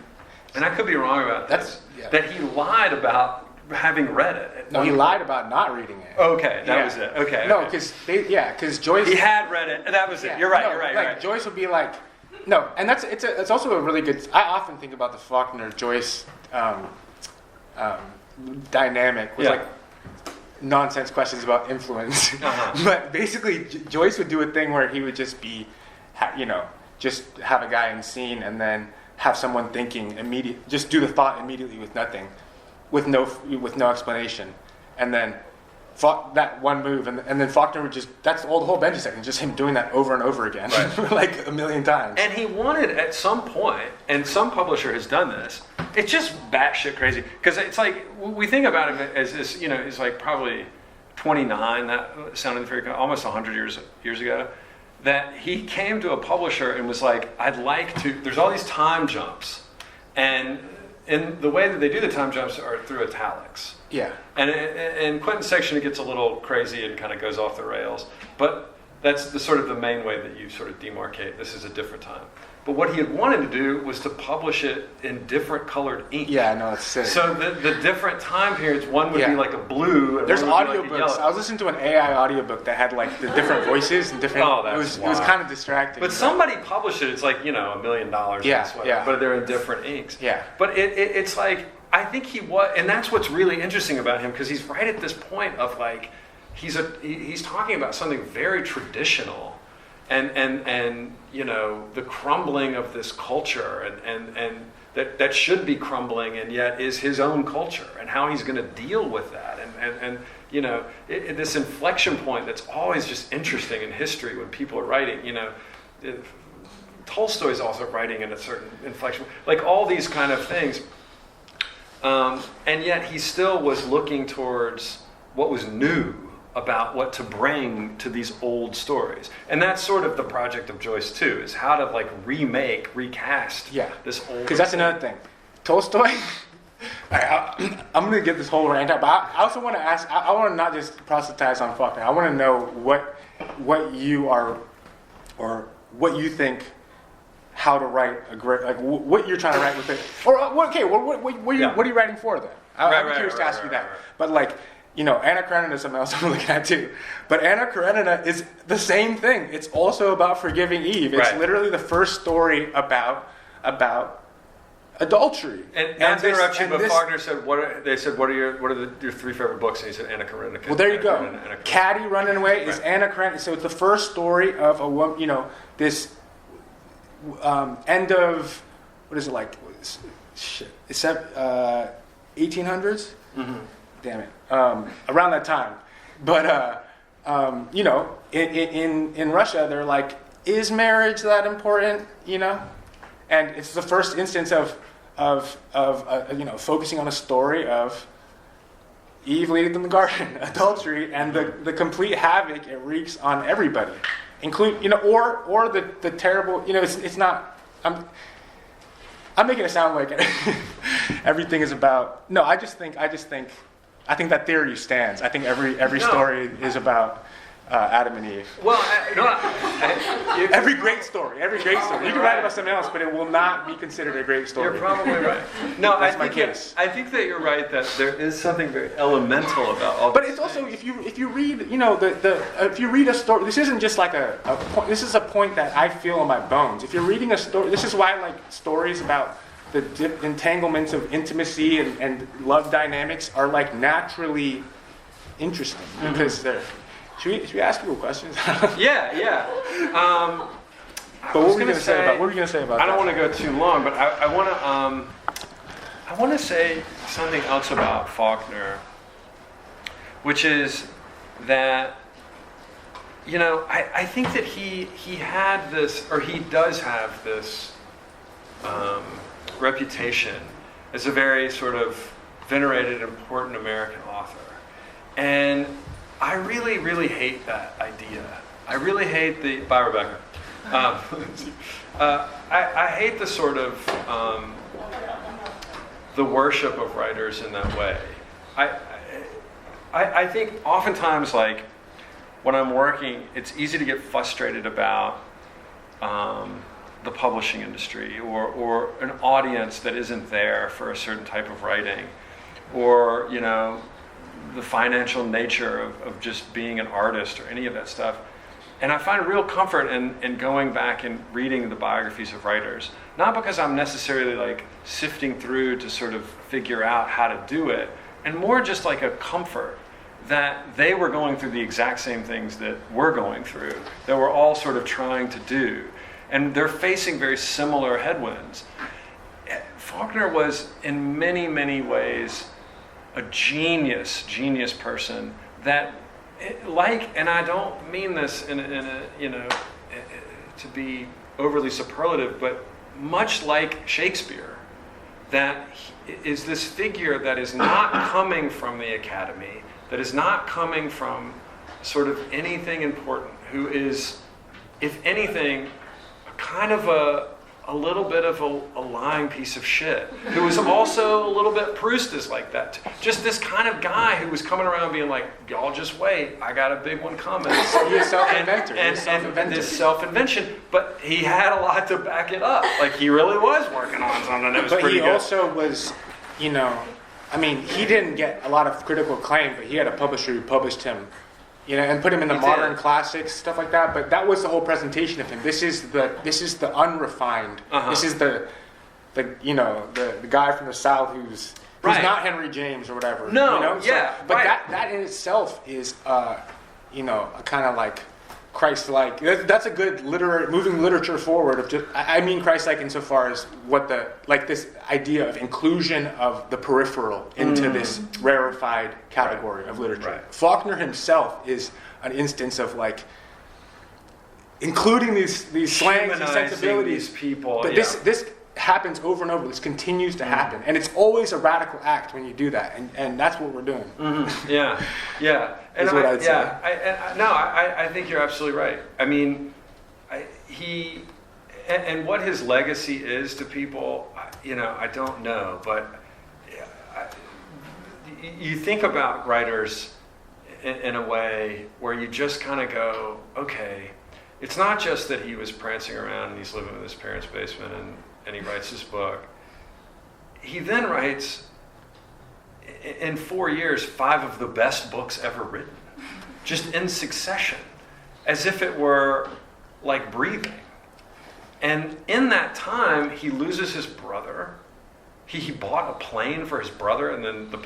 and I could be wrong about this, that he lied about having read it. No, he lied about not reading it. Okay, that was it. Okay. No, because Joyce. He had read it, and that was it. Yeah, You're right. no, You're right. Joyce would be like, no, and it's also a really good. I often think about the Faulkner Joyce dynamic with nonsense questions about influence. But basically, Joyce would do a thing where he would just be, just have a guy in scene and then have someone thinking just do the thought immediately with nothing. With no explanation, and then that one move, and then Faulkner would that's the whole Benji section, just him doing that over and over again, right. a million times. And he wanted at some point, and some publisher has done this. It's just batshit crazy because it's we think about him as this, he's probably 29. That sounded very almost 100 years ago. That he came to a publisher and was like, I'd like to. There's all these time jumps, and the way that they do the time jumps are through italics. Yeah. And in Quentin's section, it gets a little crazy and kind of goes off the rails. But that's the sort of the main way that you sort of demarcate this is a different time. But what he had wanted to do was to publish it in different colored ink. Yeah, no, it's sick. So the different time periods, one would Yeah. be like a blue. And There's one would be like a audiobooks. yellow. I was listening to an AI audiobook that had like the different voices and different. Oh, that's it was wild. kind of distracting. But somebody published it. It's like, $1 million. Yeah, yeah. But they're in different inks. Yeah. But it's like, I think he was, and that's what's really interesting about him, because he's right at this point of like, he's talking about something very traditional, and the crumbling of this culture, and that should be crumbling, and yet is his own culture, and how he's going to deal with that, and this inflection point that's always just interesting in history when people are writing. Tolstoy's also writing in a certain inflection, like all these kind of things. And yet he still was looking towards what was new about what to bring to these old stories. And that's sort of the project of Joyce too, is how to like recast this old. Because that's another thing. Tolstoy, I'm going to get this whole rant out, but I also want to ask, I want to not just proselytize on Faulkner. I want to know what you are, or what you think, how to write a great, like what you're trying to write with it. Or, what are you writing for then? I'm curious to ask you that. Right. But like, Anna Karenina is something else I'm looking at too. But Anna Karenina is the same thing. It's also about forgiving Eve. It's literally the first story about adultery. And not to interrupt you, but Faulkner said, what are your three favorite books? And he said Anna Karenina. Well, there you go. Caddy running away is Anna Karenina. So it's the first story of a woman, this end of, what is it like? Shit. It's 1800s? Mm-hmm. Damn it. Around that time. But, in Russia, they're like, is marriage that important? And it's the first instance of focusing on a story of Eve leading in the garden, adultery, and the complete havoc it wreaks on everybody, include or the terrible. It's not. I'm making it sound like everything is about. No, I think that theory stands. I think every story is about Adam and Eve. Well, every great story. You can write about something else, but it will not be considered a great story. You're probably right. No, That's my case. I think that you're right that there is something very elemental about all. But it's also if you read if you read a story, this isn't just like a point. This is a point that I feel in my bones. If you're reading a story, this is why I like stories about the entanglements of intimacy and love dynamics are like naturally interesting because they're. Should we ask people questions? Yeah. But what were you going to say about? I don't want to go too long, but I want to say something else about Faulkner, which is that I think that he had this, or he does have this reputation as a very sort of venerated, important American author, and I really, really hate that idea. I really hate Bye, Rebecca. I hate the sort of the worship of writers in that way. I think oftentimes, like when I'm working, it's easy to get frustrated about the publishing industry or an audience that isn't there for a certain type of writing, or the financial nature of just being an artist or any of that stuff. And I find real comfort in going back and reading the biographies of writers, not because I'm necessarily like sifting through to sort of figure out how to do it, and more just like a comfort that they were going through the exact same things that we're going through, that we're all sort of trying to do. And they're facing very similar headwinds. Faulkner was in many, many ways a genius person that, and I don't mean this in a to be overly superlative, but much like Shakespeare, that is this figure that is not coming from the academy, that is not coming from sort of anything important, who is, if anything, kind of a little bit of a lying piece of shit, who was also a little bit Proust is like that. Just this kind of guy who was coming around being like, y'all just wait, I got a big one coming. He's a self-inventor. And this self-invention, but he had a lot to back it up. Like he really was working on something that was pretty good. But he also was, you know, I mean, he didn't get a lot of critical acclaim, but he had a publisher who published him, you know, and put him in the modern classics, stuff like that. But that was the whole presentation of him. This is the unrefined. This is the you know, the guy from the South who's not Henry James or whatever. No, you know? But right. that in itself is you know, a kind of like Christ-like. That's a good moving literature forward of just. I mean Christ-like insofar as what this idea of inclusion of the peripheral into this rarefied category of literature. Right. Faulkner himself is an instance of like including these slangs and sensibilities. These people, but this happens over and over. This continues to happen, and it's always a radical act when you do that, and that's what we're doing. Yeah. And Is what I'd say. I think you're absolutely right. I mean, he and what his legacy is to people, you know, I don't know, but you think about writers in a way where you just kind of go, okay, it's not just that he was prancing around and he's living in his parents' basement and he writes this book. He then writes, in 4 years, 5 of the best books ever written, just in succession, as if it were like breathing. And in that time, he loses his brother. He bought a plane for his brother, and then the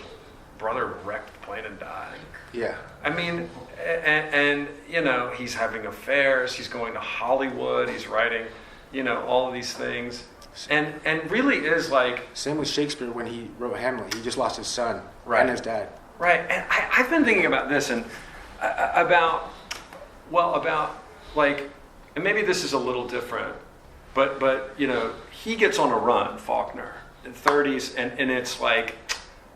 brother wrecked the plane and died. Yeah. I mean, and you know, he's having affairs. He's going to Hollywood. He's writing, you know, all of these things. And really is like... Same with Shakespeare when he wrote Hamlet. He just lost his son and his dad. Right. And I've been thinking about this and about like, and maybe this is a little different, but you know, he gets on a run, Faulkner, in 30s, and it's like,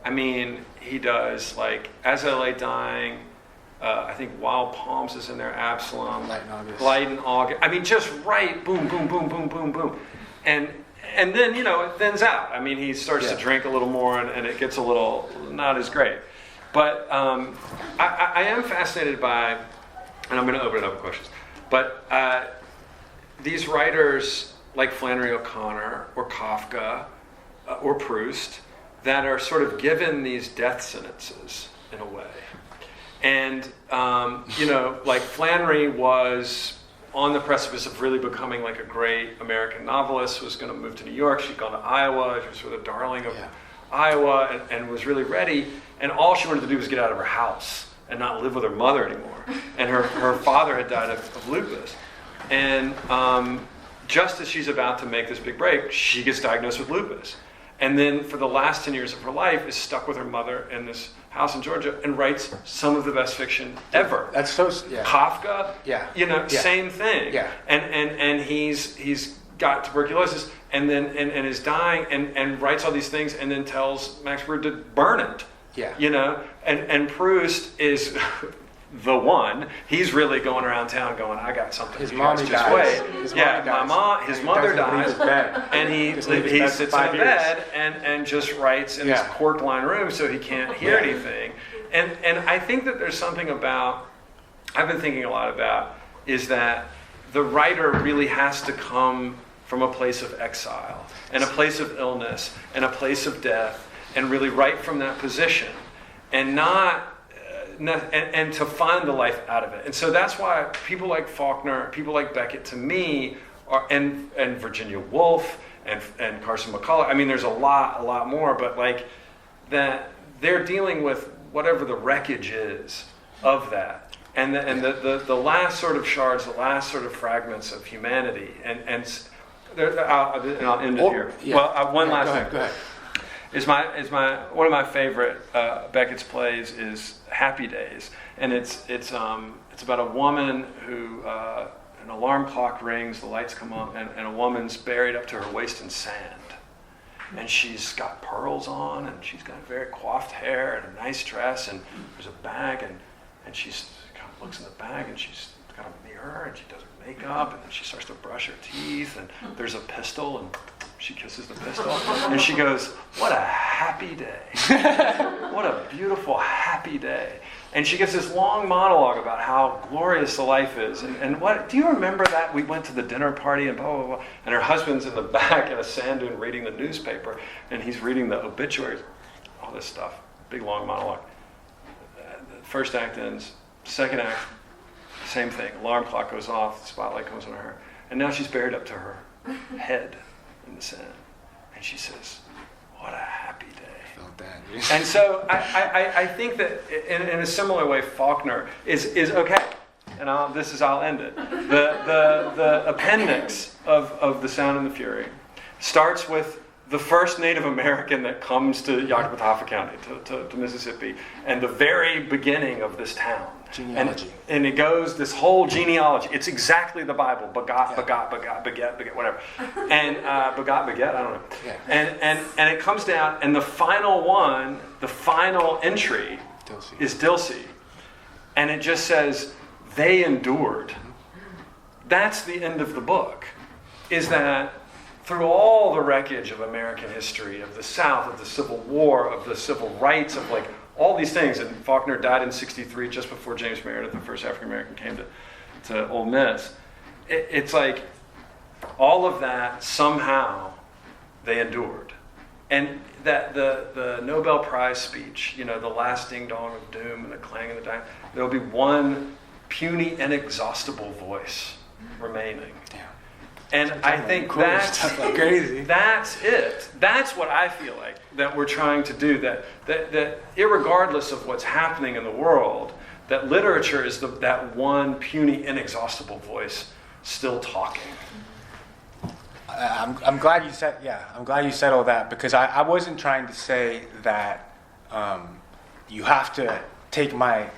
I mean, he does like As I Lay Dying, I think Wild Palms is in there, Absalom, Light in August. I mean, just right, boom, boom, boom, boom, boom, boom. And then, you know, it thins out. I mean, he starts to drink a little more and it gets a little not as great. But I am fascinated by, and I'm going to open it up for questions, but these writers like Flannery O'Connor or Kafka or Proust that are sort of given these death sentences in a way. And, you know, like Flannery was on the precipice of really becoming like a great American novelist, was going to move to New York. She'd gone to Iowa. She was sort of the darling of Iowa and was really ready. And all she wanted to do was get out of her house and not live with her mother anymore. And her father had died of lupus. And just as she's about to make this big break, she gets diagnosed with lupus. And then for the last 10 years of her life is stuck with her mother in this house in Georgia and writes some of the best fiction ever. That's so, Kafka, you know, same thing. Yeah. And he's got tuberculosis and then and is dying and writes all these things and then tells Max Brod to burn it. Yeah. You know, and Proust is the one. He's really going around town going, I got something. His mommy dies. His mother dies. And he sits in a bed and just writes in this cork lined room so he can't hear anything. And I think that there's something about, I've been thinking a lot about, is that the writer really has to come from a place of exile and a place of illness and a place of death and really write from that position and and to find the life out of it. And so that's why people like Faulkner, people like Beckett, to me, are and Virginia Woolf and Carson McCullough. I mean, there's a lot more, but like that they're dealing with whatever the wreckage is of that. And the last sort of shards, the last sort of fragments of humanity. And I'll end it here. Yeah. Well, one last thing. Go ahead. Is my one of my favorite Beckett's plays is Happy Days, and it's about a woman who an alarm clock rings, the lights come on, and a woman's buried up to her waist in sand, and she's got pearls on, and she's got very coiffed hair and a nice dress, and there's a bag, and she kind of looks in the bag, and she's got a mirror, and she does her makeup, and then she starts to brush her teeth, and there's a pistol, and she kisses the pistol, and she goes, "What a happy day. What a beautiful, happy day." And she gives this long monologue about how glorious the life is. And what, do you remember that? We went to the dinner party and blah, blah, blah. And her husband's in the back in a sand dune reading the newspaper, and he's reading the obituaries, all this stuff. Big, long monologue. The first act ends. Second act, same thing. Alarm clock goes off, the spotlight comes on her. And now she's buried up to her head in the sand. And she says, "What a happy day." And so I think that in a similar way, Faulkner is okay. And I'll end it. The appendix of The Sound and the Fury starts with the first Native American that comes to Yakapatawpha County, to Mississippi, and the very beginning of this town. Genealogy. And it goes, this whole genealogy. It's exactly the Bible. Begot, beget, whatever. And begot, beget, I don't know. Yeah. And it comes down, and the final one, the final entry is Dilsey. And it just says, they endured. That's the end of the book. Is that through all the wreckage of American history, of the South, of the Civil War, of the civil rights, of like all these things, and Faulkner died in 1963, just before James Meredith, the first African American, came to Ole Miss. It's like all of that, somehow they endured. And that the Nobel Prize speech, the last ding dong of doom and the clang of the dime, there'll be one puny, inexhaustible voice remaining. Damn. And I think that's crazy. That's it. That's what I feel like that we're trying to do. That irregardless of what's happening in the world, that literature is that one puny, inexhaustible voice still talking. I'm glad you said. Yeah, I'm glad you said all that, because I wasn't trying to say that you have to take my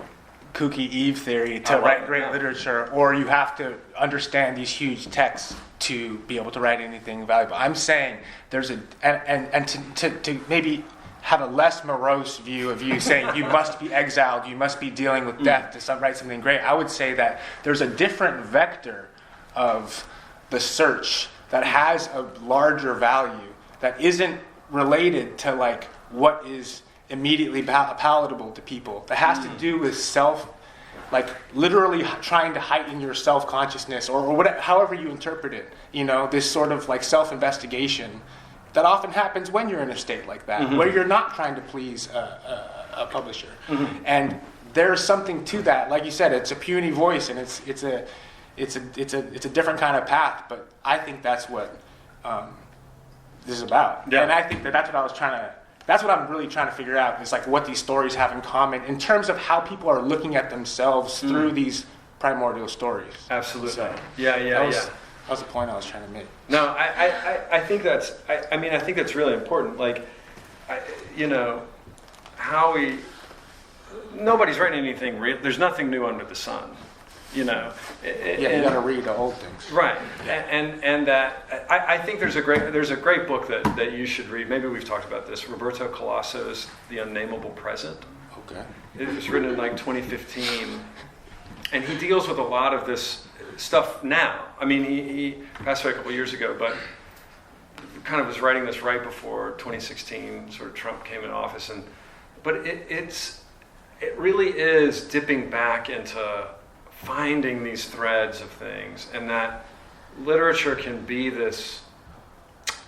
kooky Eve theory to write great literature, or you have to understand these huge texts to be able to write anything valuable. I'm saying there's to maybe have a less morose view of you saying you must be exiled, you must be dealing with death to write something great. I would say that there's a different vector of the search that has a larger value that isn't related to like what is immediately palatable to people. That has to do with like literally trying to heighten your self-consciousness or whatever, however you interpret it. This sort of like self-investigation that often happens when you're in a state like that, where you're not trying to please a publisher. And there's something to that. Like you said, it's a puny voice, and it's a different kind of path. But I think that's what this is about. Yeah. And I think that's what I'm really trying to figure out, is like what these stories have in common in terms of how people are looking at themselves through these primordial stories. Absolutely. So, That was the point I was trying to make. No, I think that's. I think that's really important. Like, nobody's writing anything real. There's nothing new under the sun. You got to read the old things. Right, and that I think there's a great book that you should read. Maybe we've talked about this. Roberto Colosso's The Unnameable Present. Okay. It was written in like 2015, and he deals with a lot of this stuff now. I mean, he passed away a couple years ago, but kind of was writing this right before 2016, sort of Trump came in office, but it really is dipping back into finding these threads of things, and that literature can be this,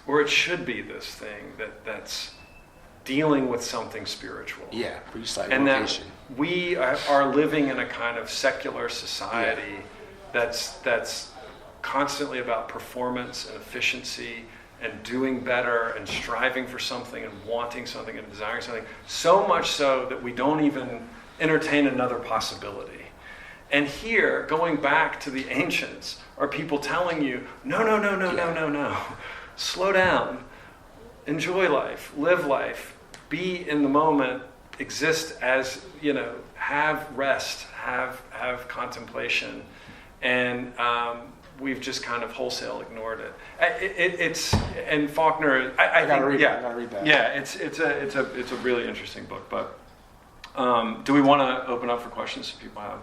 or it should be this thing that's dealing with something spiritual. Yeah, precisely. And that we are living in a kind of secular society that's constantly about performance and efficiency and doing better and striving for something and wanting something and desiring something, so much so that we don't even entertain another possibility. And here, going back to the ancients, are people telling you, no. Slow down. Enjoy life. Live life. Be in the moment. Exist as, have rest. Have contemplation. And we've just kind of wholesale ignored it. It's and Faulkner. I gotta think, read that. I gotta read that. Yeah, it's a really interesting book. But do we want to open up for questions if people have?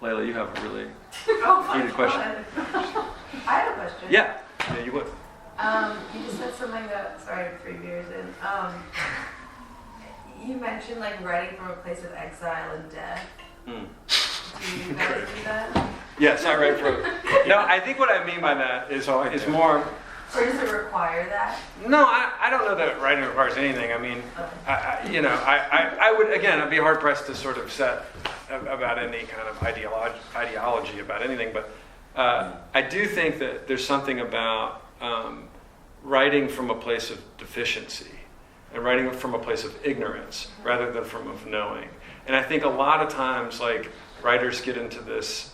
Layla, you have a really Oh, heated question. I have a question. Yeah, you would. You just said something that, sorry, 3 years in. You mentioned like writing from a place of exile and death. Do you guys do that? Yes, I write from. No, I think what I mean by that is more. Or does it require that? No, I don't know that writing requires anything. I mean, I would, again, I'd be hard pressed to sort of set about any kind of ideology about anything, but I do think that there's something about writing from a place of deficiency and writing from a place of ignorance rather than from of knowing. And I think a lot of times, like, writers get into this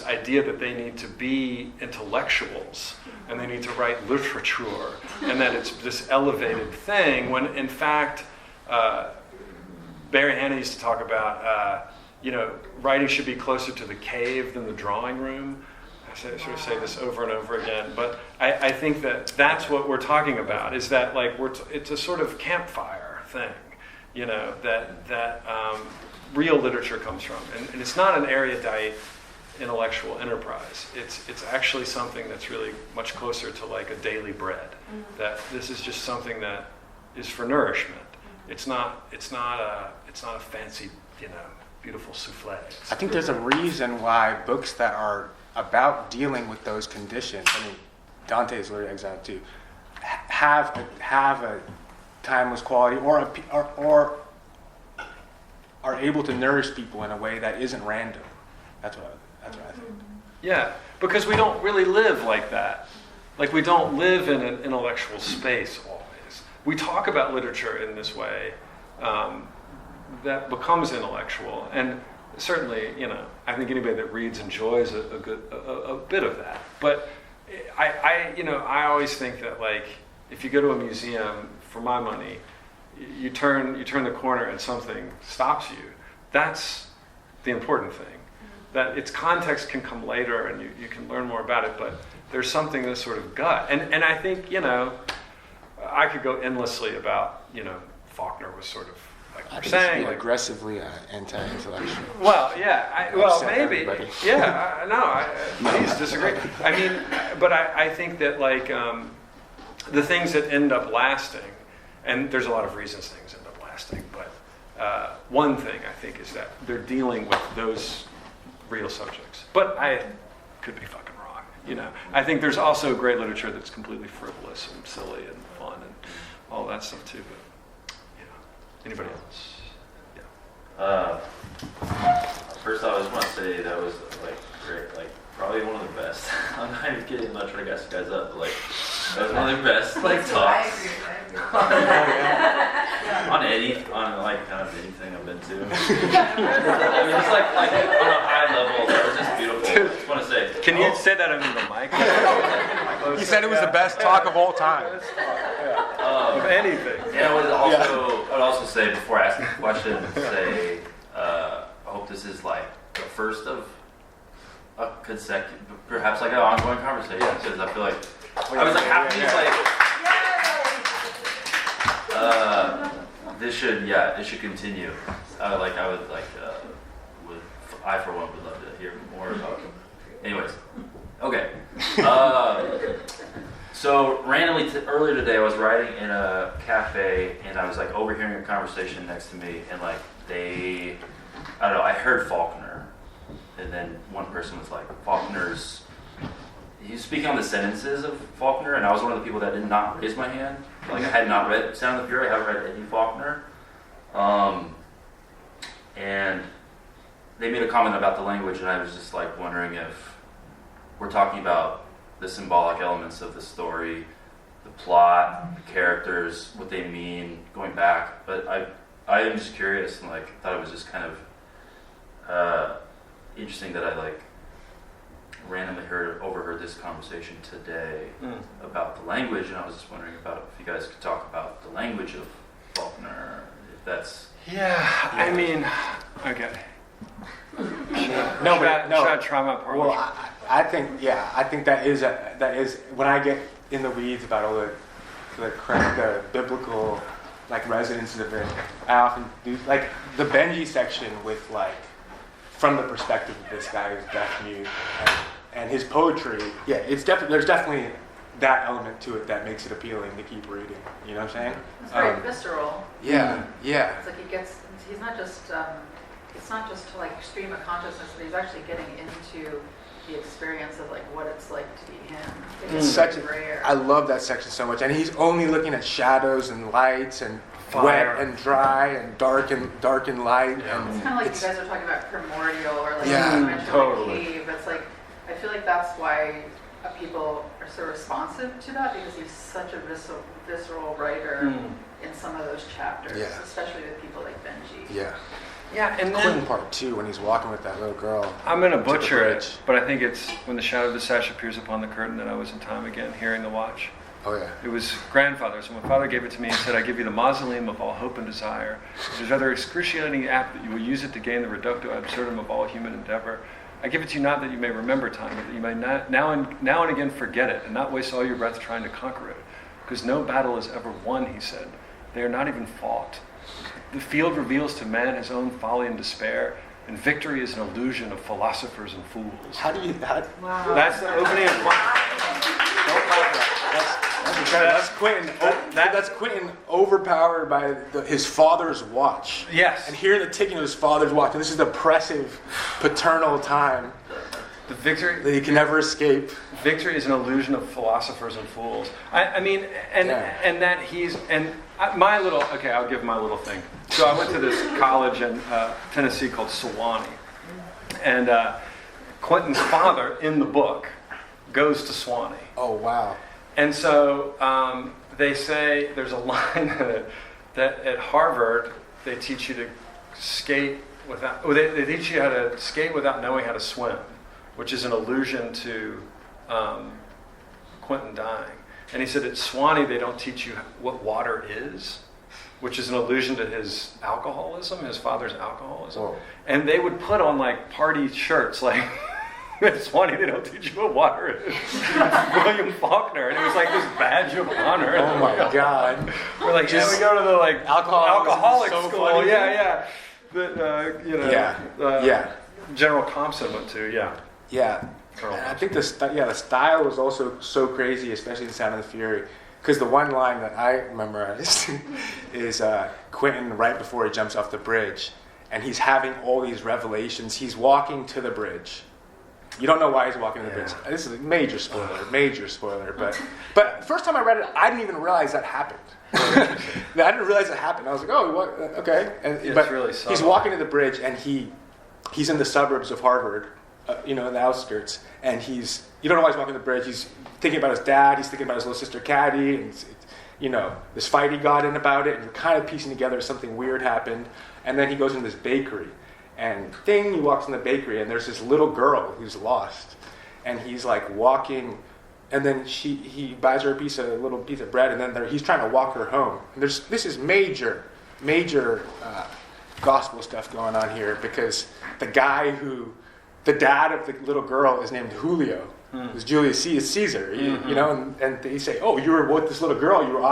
idea that they need to be intellectuals and they need to write literature and that it's this elevated thing, when in fact Barry Hannah used to talk about writing should be closer to the cave than the drawing room. I sort of say this over and over again, but I think that that's what we're talking about, is that like it's a sort of campfire thing, that real literature comes from, and it's not an erudite intellectual enterprise. It's actually something that's really much closer to like a daily bread. That this is just something that is for nourishment. It's not a fancy, beautiful souffle. I think there's a reason why books that are about dealing with those conditions, I mean, Dante's literally exiled too, have a timeless quality or are able to nourish people in a way that isn't random. That's what I think. Yeah, because we don't really live like that. Like, we don't live in an intellectual space always. We talk about literature in this way that becomes intellectual, and certainly, I think anybody that reads enjoys a bit of that. But I always think that, like, if you go to a museum, for my money, you turn the corner and something stops you. That's the important thing. That its context can come later and you can learn more about it, but there's something that's sort of gut. And I think, I could go endlessly about, Faulkner was sort of, like we're saying, like, aggressively anti-intellectual. Well, yeah, maybe. Everybody. Yeah, please disagree. I mean, but I think that, like, the things that end up lasting, and there's a lot of reasons things end up lasting, but one thing I think is that they're dealing with those real subjects. But I could be fucking wrong, I think there's also great literature that's completely frivolous and silly and fun and all that stuff too, but, anybody else? Yeah. First off, I just want to say that was, like, great, like, probably one of the best. I'm not even kidding, I'm not trying to gas you guys up, but, like, that was one of the best, like, So I talks. agree. on like kind of anything I've been to. I mean, it's like on a high level, it was just beautiful. I just want to say. Can you say that into the mic? He said it was the best talk of all time. Of anything. And I would also say, before I ask the question, I hope this is like the first of a consecutive, perhaps like an ongoing conversation, because I feel like I was like half of me is like. This should continue. I for one would love to hear more about them. Anyways, okay. So randomly earlier today, I was writing in a cafe, and I was like overhearing a conversation next to me, and like I heard Faulkner, and then one person was like, he was speaking on the sentences of Faulkner, and I was one of the people that did not raise my hand. Like, I had not read Sound of the Fury, I haven't read any Faulkner. And they made a comment about the language, and I was just like wondering if we're talking about the symbolic elements of the story, the plot, the characters, what they mean, going back. But I am just curious, and like thought it was just kind of interesting that I like randomly overheard this conversation today about the language, and I was just wondering about if you guys could talk about the language of Faulkner, if that's... I mean, okay. Should I try my part? Well, I think that is when I get in the weeds about all the biblical like resonances of it. I often do like the Benji section with like from the perspective of this guy who's deaf mute, and his poetry. Yeah, there's definitely that element to it that makes it appealing to keep reading. You know what I'm saying? It's very visceral. Yeah, yeah. It's like he's not just, it's not just to like stream of consciousness, but he's actually getting into the experience of like what it's like to be him. It's such rare. I love that section so much, and he's only looking at shadows and lights and Fire. wet and dry and dark and light. Yeah. And It's kind of like you guys are talking about primordial or like Yeah, totally. cave. It's like, I feel like that's why people are so responsive to that, because he's such a visceral writer in some of those chapters, Yeah. especially with people like Benji. Yeah. Yeah, and Quinn then part 2 when he's walking with that little girl. I'm going to the butcher bridge. it, but I think it's when the shadow of the sash appears upon the curtain that I was in time again, hearing the watch. Oh yeah. It was grandfather. So my father gave it to me and said, I give you the mausoleum of all hope and desire. It is rather excruciating apt that you will use it to gain the reductio absurdum of all human endeavor. I give it to you not that you may remember time, but that you may not, now and again forget it, and not waste all your breath trying to conquer it. Because no battle is ever won, he said. They are not even fought. The field reveals to man his own folly and despair, and victory is an illusion of philosophers and fools. How do you? Wow. That's the opening of... Don't clap that. That's Quentin. That's Quentin overpowered by his father's watch. Yes. And hearing the ticking of his father's watch, and this is the oppressive paternal time The victory... that he can never escape. Victory is an illusion of philosophers and fools. I mean, and that he's my little. Okay, I'll give my little thing. So I went to this college in Tennessee called Sewanee, and Quentin's father in the book goes to Sewanee. Oh wow. And so they say there's a line that at Harvard they teach you to skate without. They teach you how to skate without knowing how to swim, which is an allusion to Quentin dying. And he said at Sewanee they don't teach you what water is, which is an allusion to his alcoholism, his father's alcoholism. Whoa. And they would put on like party shirts like. At Sewanee, they don't teach you what water is. William Faulkner, and it was like this badge of honor. Oh my God. We're like, we go to the like alcoholic so school. funny. Yeah. That General Thompson went to. Yeah. And I think the style was also so crazy, especially in Sound of the Fury, because the one line that I memorized is Quentin right before he jumps off the bridge, and he's having all these revelations. He's walking to the bridge. You don't know why he's walking to the bridge. This is a major spoiler. But first time I read it, I didn't even realize that happened. I didn't realize it happened. I was like, oh, what? Okay. But really subtle. he's walking to the bridge, and he's in the suburbs of Harvard, in the outskirts, and you don't know why he's walking to the bridge. He's thinking about his dad. He's thinking about his little sister Caddy, and this fight he got in about it, and you're kind of piecing together something weird happened, and then he goes into this bakery. And he walks in the bakery, and there's this little girl who's lost, and he's like walking, and then he buys her a little piece of bread, and then he's trying to walk her home. And this is major gospel stuff going on here, because the dad of the little girl is named Julio, who's Julius Caesar, you know, and they say, oh, you were with this little girl, you're a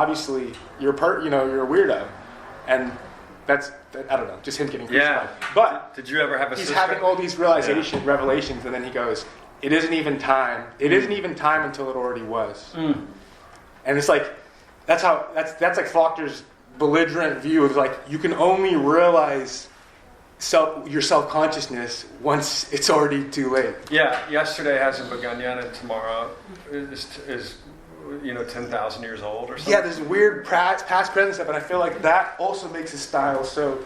weirdo, and that's. I don't know, just him getting crucified. Yeah. But did you ever have a he's sister? having all these revelations, and then he goes, it isn't even time. It isn't even time until it already was. And it's like, that's like Faulkner's belligerent view of like, you can only realize your self-consciousness once it's already too late. Yeah, yesterday hasn't begun yet, and tomorrow is 10,000 years old or something. Yeah, there's weird past, present stuff, and I feel like that also makes his style so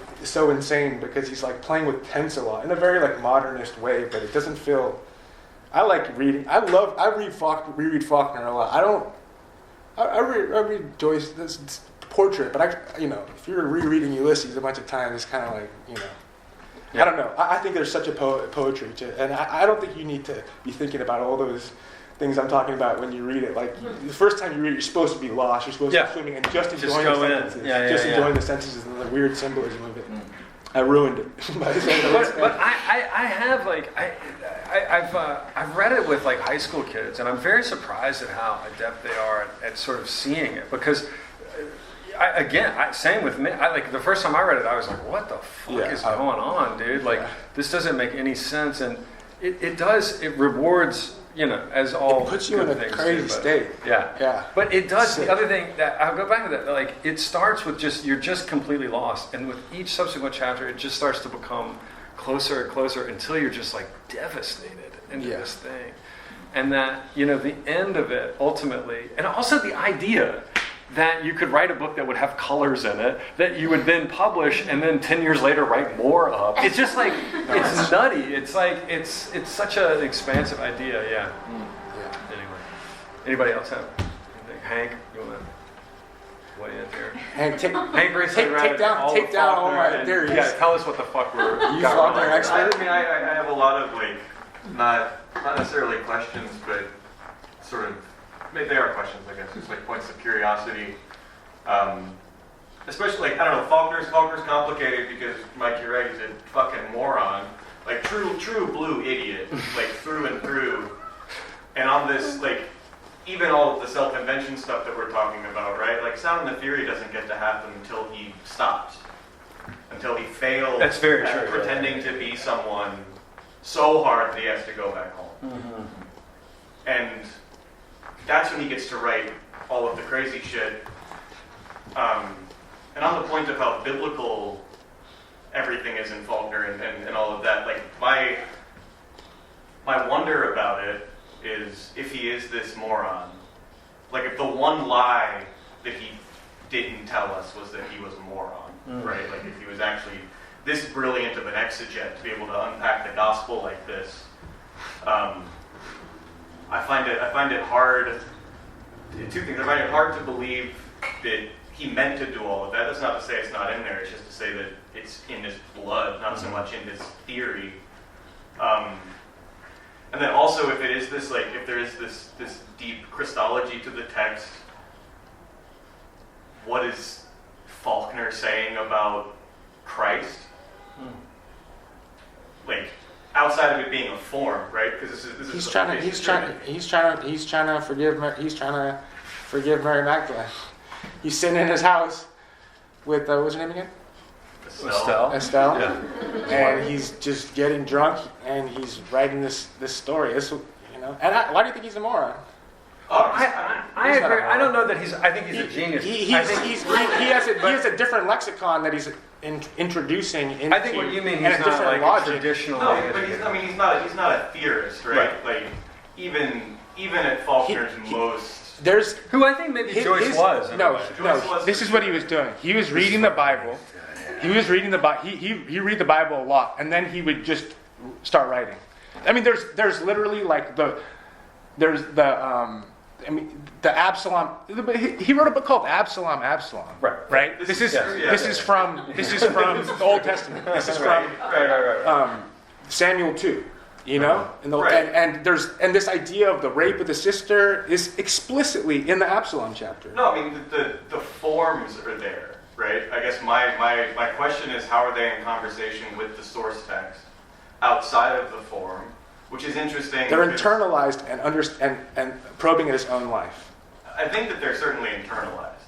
insane, because he's like playing with tense a lot in a very like modernist way, but it doesn't feel. I like reading. I reread Faulkner a lot. I read Joyce, this portrait, but if you're rereading Ulysses a bunch of times, it's kind of like Yeah. I don't know. I think there's such a poetry to it, and I don't think you need to be thinking about all those things I'm talking about when you read it. Like the first time you read it, you're supposed to be lost. You're supposed to be swimming and just enjoying the sentences. Enjoying the sentences and the weird symbolism of it. I ruined it. But I have I've read it with like high school kids, and I'm very surprised at how adept they are at sort of seeing it, because Same with me. Like the first time I read it, I was like, "What the fuck is going on, dude? Like, this doesn't make any sense." And it does. It rewards, as all it puts you in a crazy state. Yeah. But it does. The other thing that I'll go back to that. Like, it starts with you're just completely lost, and with each subsequent chapter, it just starts to become closer and closer until you're just like devastated into this thing. And that, the end of it ultimately, and also the idea that you could write a book that would have colors in it, that you would then publish and then 10 years later write more of. It's just like, it's nutty. It's like, it's such an expansive idea, yeah. Anyway. Anybody else have anything? Hank, you want to weigh in here? Hank, take down all my theories. Yeah, tell us what the fuck we're... You Faulkner expert? I mean, I have a lot of, not necessarily questions, but sort of, they are questions, I guess, just like points of curiosity. Especially, I don't know, Faulkner's complicated because, Mike, you're right, he's a fucking moron. Like, true blue idiot, like, through and through. And on this, even all of the self-invention stuff that we're talking about, right? Like, Sound and the Fury doesn't get to happen until he stops. Until he fails That's very true, pretending to be someone so hard that he has to go back home. Mm-hmm. And that's when he gets to write all of the crazy shit. And on the point of how biblical everything is in Faulkner and all of that, my wonder about it is if he is this moron. Like, if the one lie that he didn't tell us was that he was a moron, right? Like, if he was actually this brilliant of an exeget to be able to unpack the gospel like this, I find it hard. Two things. I find it hard to believe that he meant to do all of that. That's not to say it's not in there. It's just to say that it's in his blood, not so much in his theory. And then also, if it is this, if there is this deep Christology to the text, what is Faulkner saying about Christ? Outside of it being a form, right? Because he's trying to forgive Mary Magdalene. He's sitting in his house with what's her name again? Estelle. Yeah. And he's just getting drunk, and he's writing this story. Why do you think he's a moron? I agree. I don't know that he's. I think he's a genius. He has a different lexicon that he's introducing into. I think what you mean, he's not different like logic. Traditional. No, but he's not a theorist, right? Like even at Faulkner's most. There's who I think maybe Joyce was. No. This is what he was doing. He was reading the Bible. He was reading the Bible. He read the Bible a lot, and then he would just start writing. I mean, there's literally the Absalom. He wrote a book called Absalom. Right. This is from the Old Testament. This is from Samuel 2. And this idea of the rape of the sister is explicitly in the Absalom chapter. No, I mean the forms are there, right? I guess my question is, how are they in conversation with the source text outside of the form? Which is interesting. They're internalized and probing at his own life. I think that they're certainly internalized,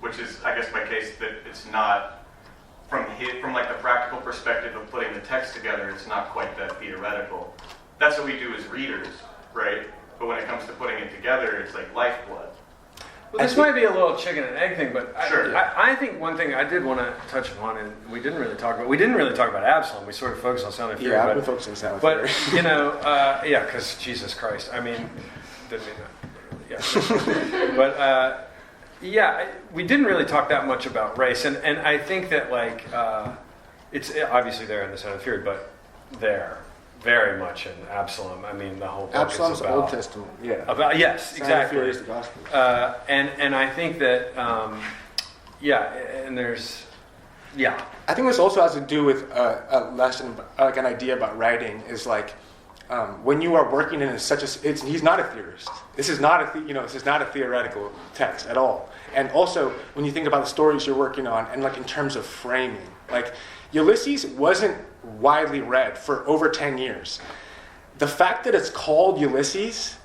which is, I guess, my case that it's not from the practical perspective of putting the text together. It's not quite that theoretical. That's what we do as readers, right? But when it comes to putting it together, it's like lifeblood. Well, this might be a little chicken and egg thing, but sure. I think one thing I did want to touch upon, and we didn't really talk about Absalom. We sort of focused on Sound and Fury. Yeah, I've been focusing on Sound and Fury. But because Jesus Christ. I mean, didn't mean that. Yeah. But we didn't really talk that much about race, and I think that it's obviously there in the Sound and Fury, but there. Very much in Absalom. I mean, the whole book Absalom's is about... Old Testament, yeah. Yes, exactly. Fury is the gospel. And I think that, and there's... Yeah. I think this also has to do with a lesson, like an idea about writing, is when you are working in he's not a theorist. This is not a theoretical text at all. And also, when you think about the stories you're working on, and in terms of framing, Ulysses wasn't widely read for over 10 years. The fact that it's called Ulysses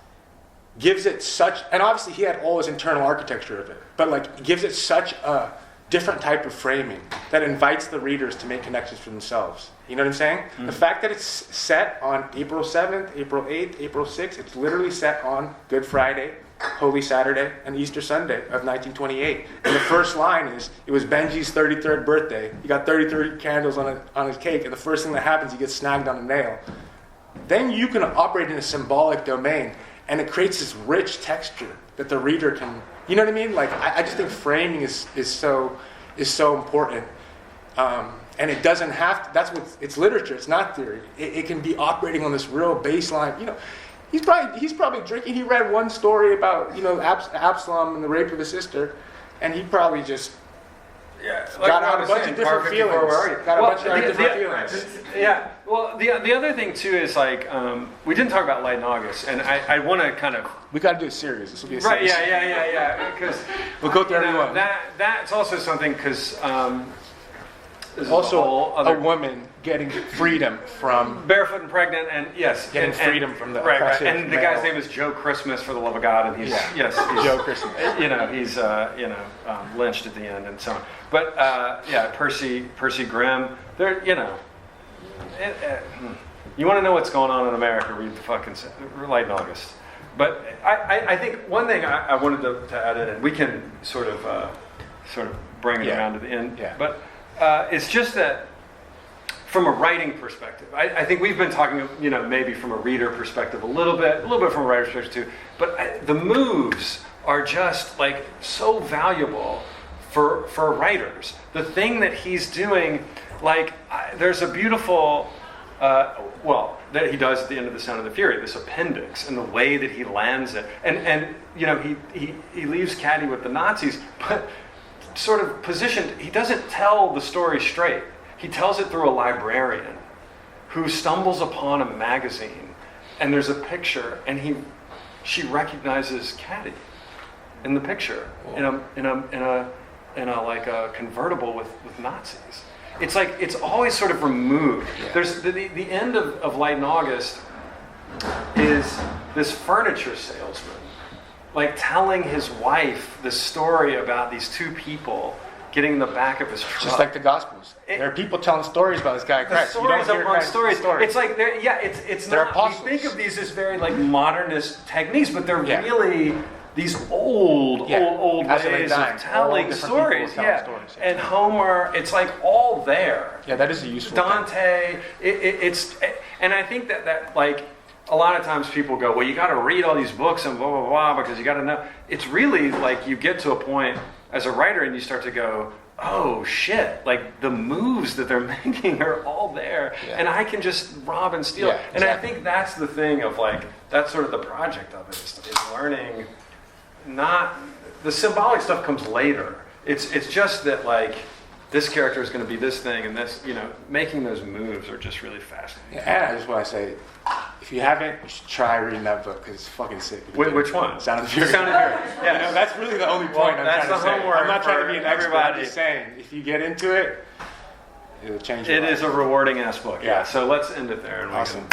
gives it such, and obviously he had all his internal architecture of it, but like gives it such a different type of framing that invites the readers to make connections for themselves. You know what I'm saying? Mm-hmm. The fact that it's set on April 7th, April 8th, April 6th, it's literally set on Good Friday, Holy Saturday, and Easter Sunday of 1928. And the first line is, it was Benji's 33rd birthday. He got 33 candles on his cake, and the first thing that happens, he gets snagged on a nail. Then you can operate in a symbolic domain, and it creates this rich texture that the reader can, you know what I mean? Like, I just think framing is so important. And it doesn't have to, that's what, it's literature, it's not theory. It can be operating on this real baseline, you know. He's probably drinking, he read one story about, you know, Absalom and the rape of his sister, and he probably just got out a bunch of different feelings. Yeah. Well, the other thing too is like we didn't talk about Light in August, and I want to kind of we got to do a series. This will be a series. Right? Yeah. Because we'll go through everyone. That's also something because also a woman getting freedom from barefoot and pregnant, and getting freedom from the right. And the guy's name is Joe Christmas, for the love of God, and he's Joe Christmas. You know, he's lynched at the end and so on. But Percy Grimm. They're you want to know what's going on in America? Read the fucking Light in August. But I think one thing I wanted to add in, and we can sort of bring it around to the end. Yeah. But it's just that from a writing perspective, I think we've been talking, maybe from a reader perspective a little bit from a writer's perspective too. But the moves are just like so valuable for writers. The thing that he's doing, like there's a beautiful, that he does at the end of The Sound of the Fury, this appendix, and the way that he lands it, and he leaves Caddy with the Nazis, but sort of positioned. He doesn't tell the story straight. He tells it through a librarian who stumbles upon a magazine, and there's a picture, and she recognizes Caddy in the picture in a like a convertible with Nazis. It's like it's always sort of removed. Yeah. There's the end of Light in August is this furniture salesman, like telling his wife the story about these two people getting in the back of his truck. Just like the Gospels. There are people telling stories about this guy Christ. Stories upon stories. It's like it's they're not. apostles. We think of these as very like modernist techniques, but they're really these old ways of telling stories. Stories. And Homer, it's like all there. Yeah, that is a useful Dante, it's and I think that like a lot of times people go, well, you got to read all these books and blah blah blah because you got to know. It's really like you get to a point as a writer and you start to go, oh shit, like the moves that they're making are all there, and I can just rob and steal. Yeah, and I think that's the thing of like that's sort of the project of it is learning. Not the symbolic stuff comes later. It's just that like this character is going to be this thing, and this making those moves are just really fascinating. Yeah, and I just want to say, if you haven't, you should try reading that book because it's fucking sick. Which one? Sound of the Fury. Sound of the Fury. Yeah, that's really the only point I'm trying to say. I'm not trying to be an expert. I'm just saying, if you get into it, it'll change your life. It is a rewarding ass book. Yeah. So let's end it there. And awesome.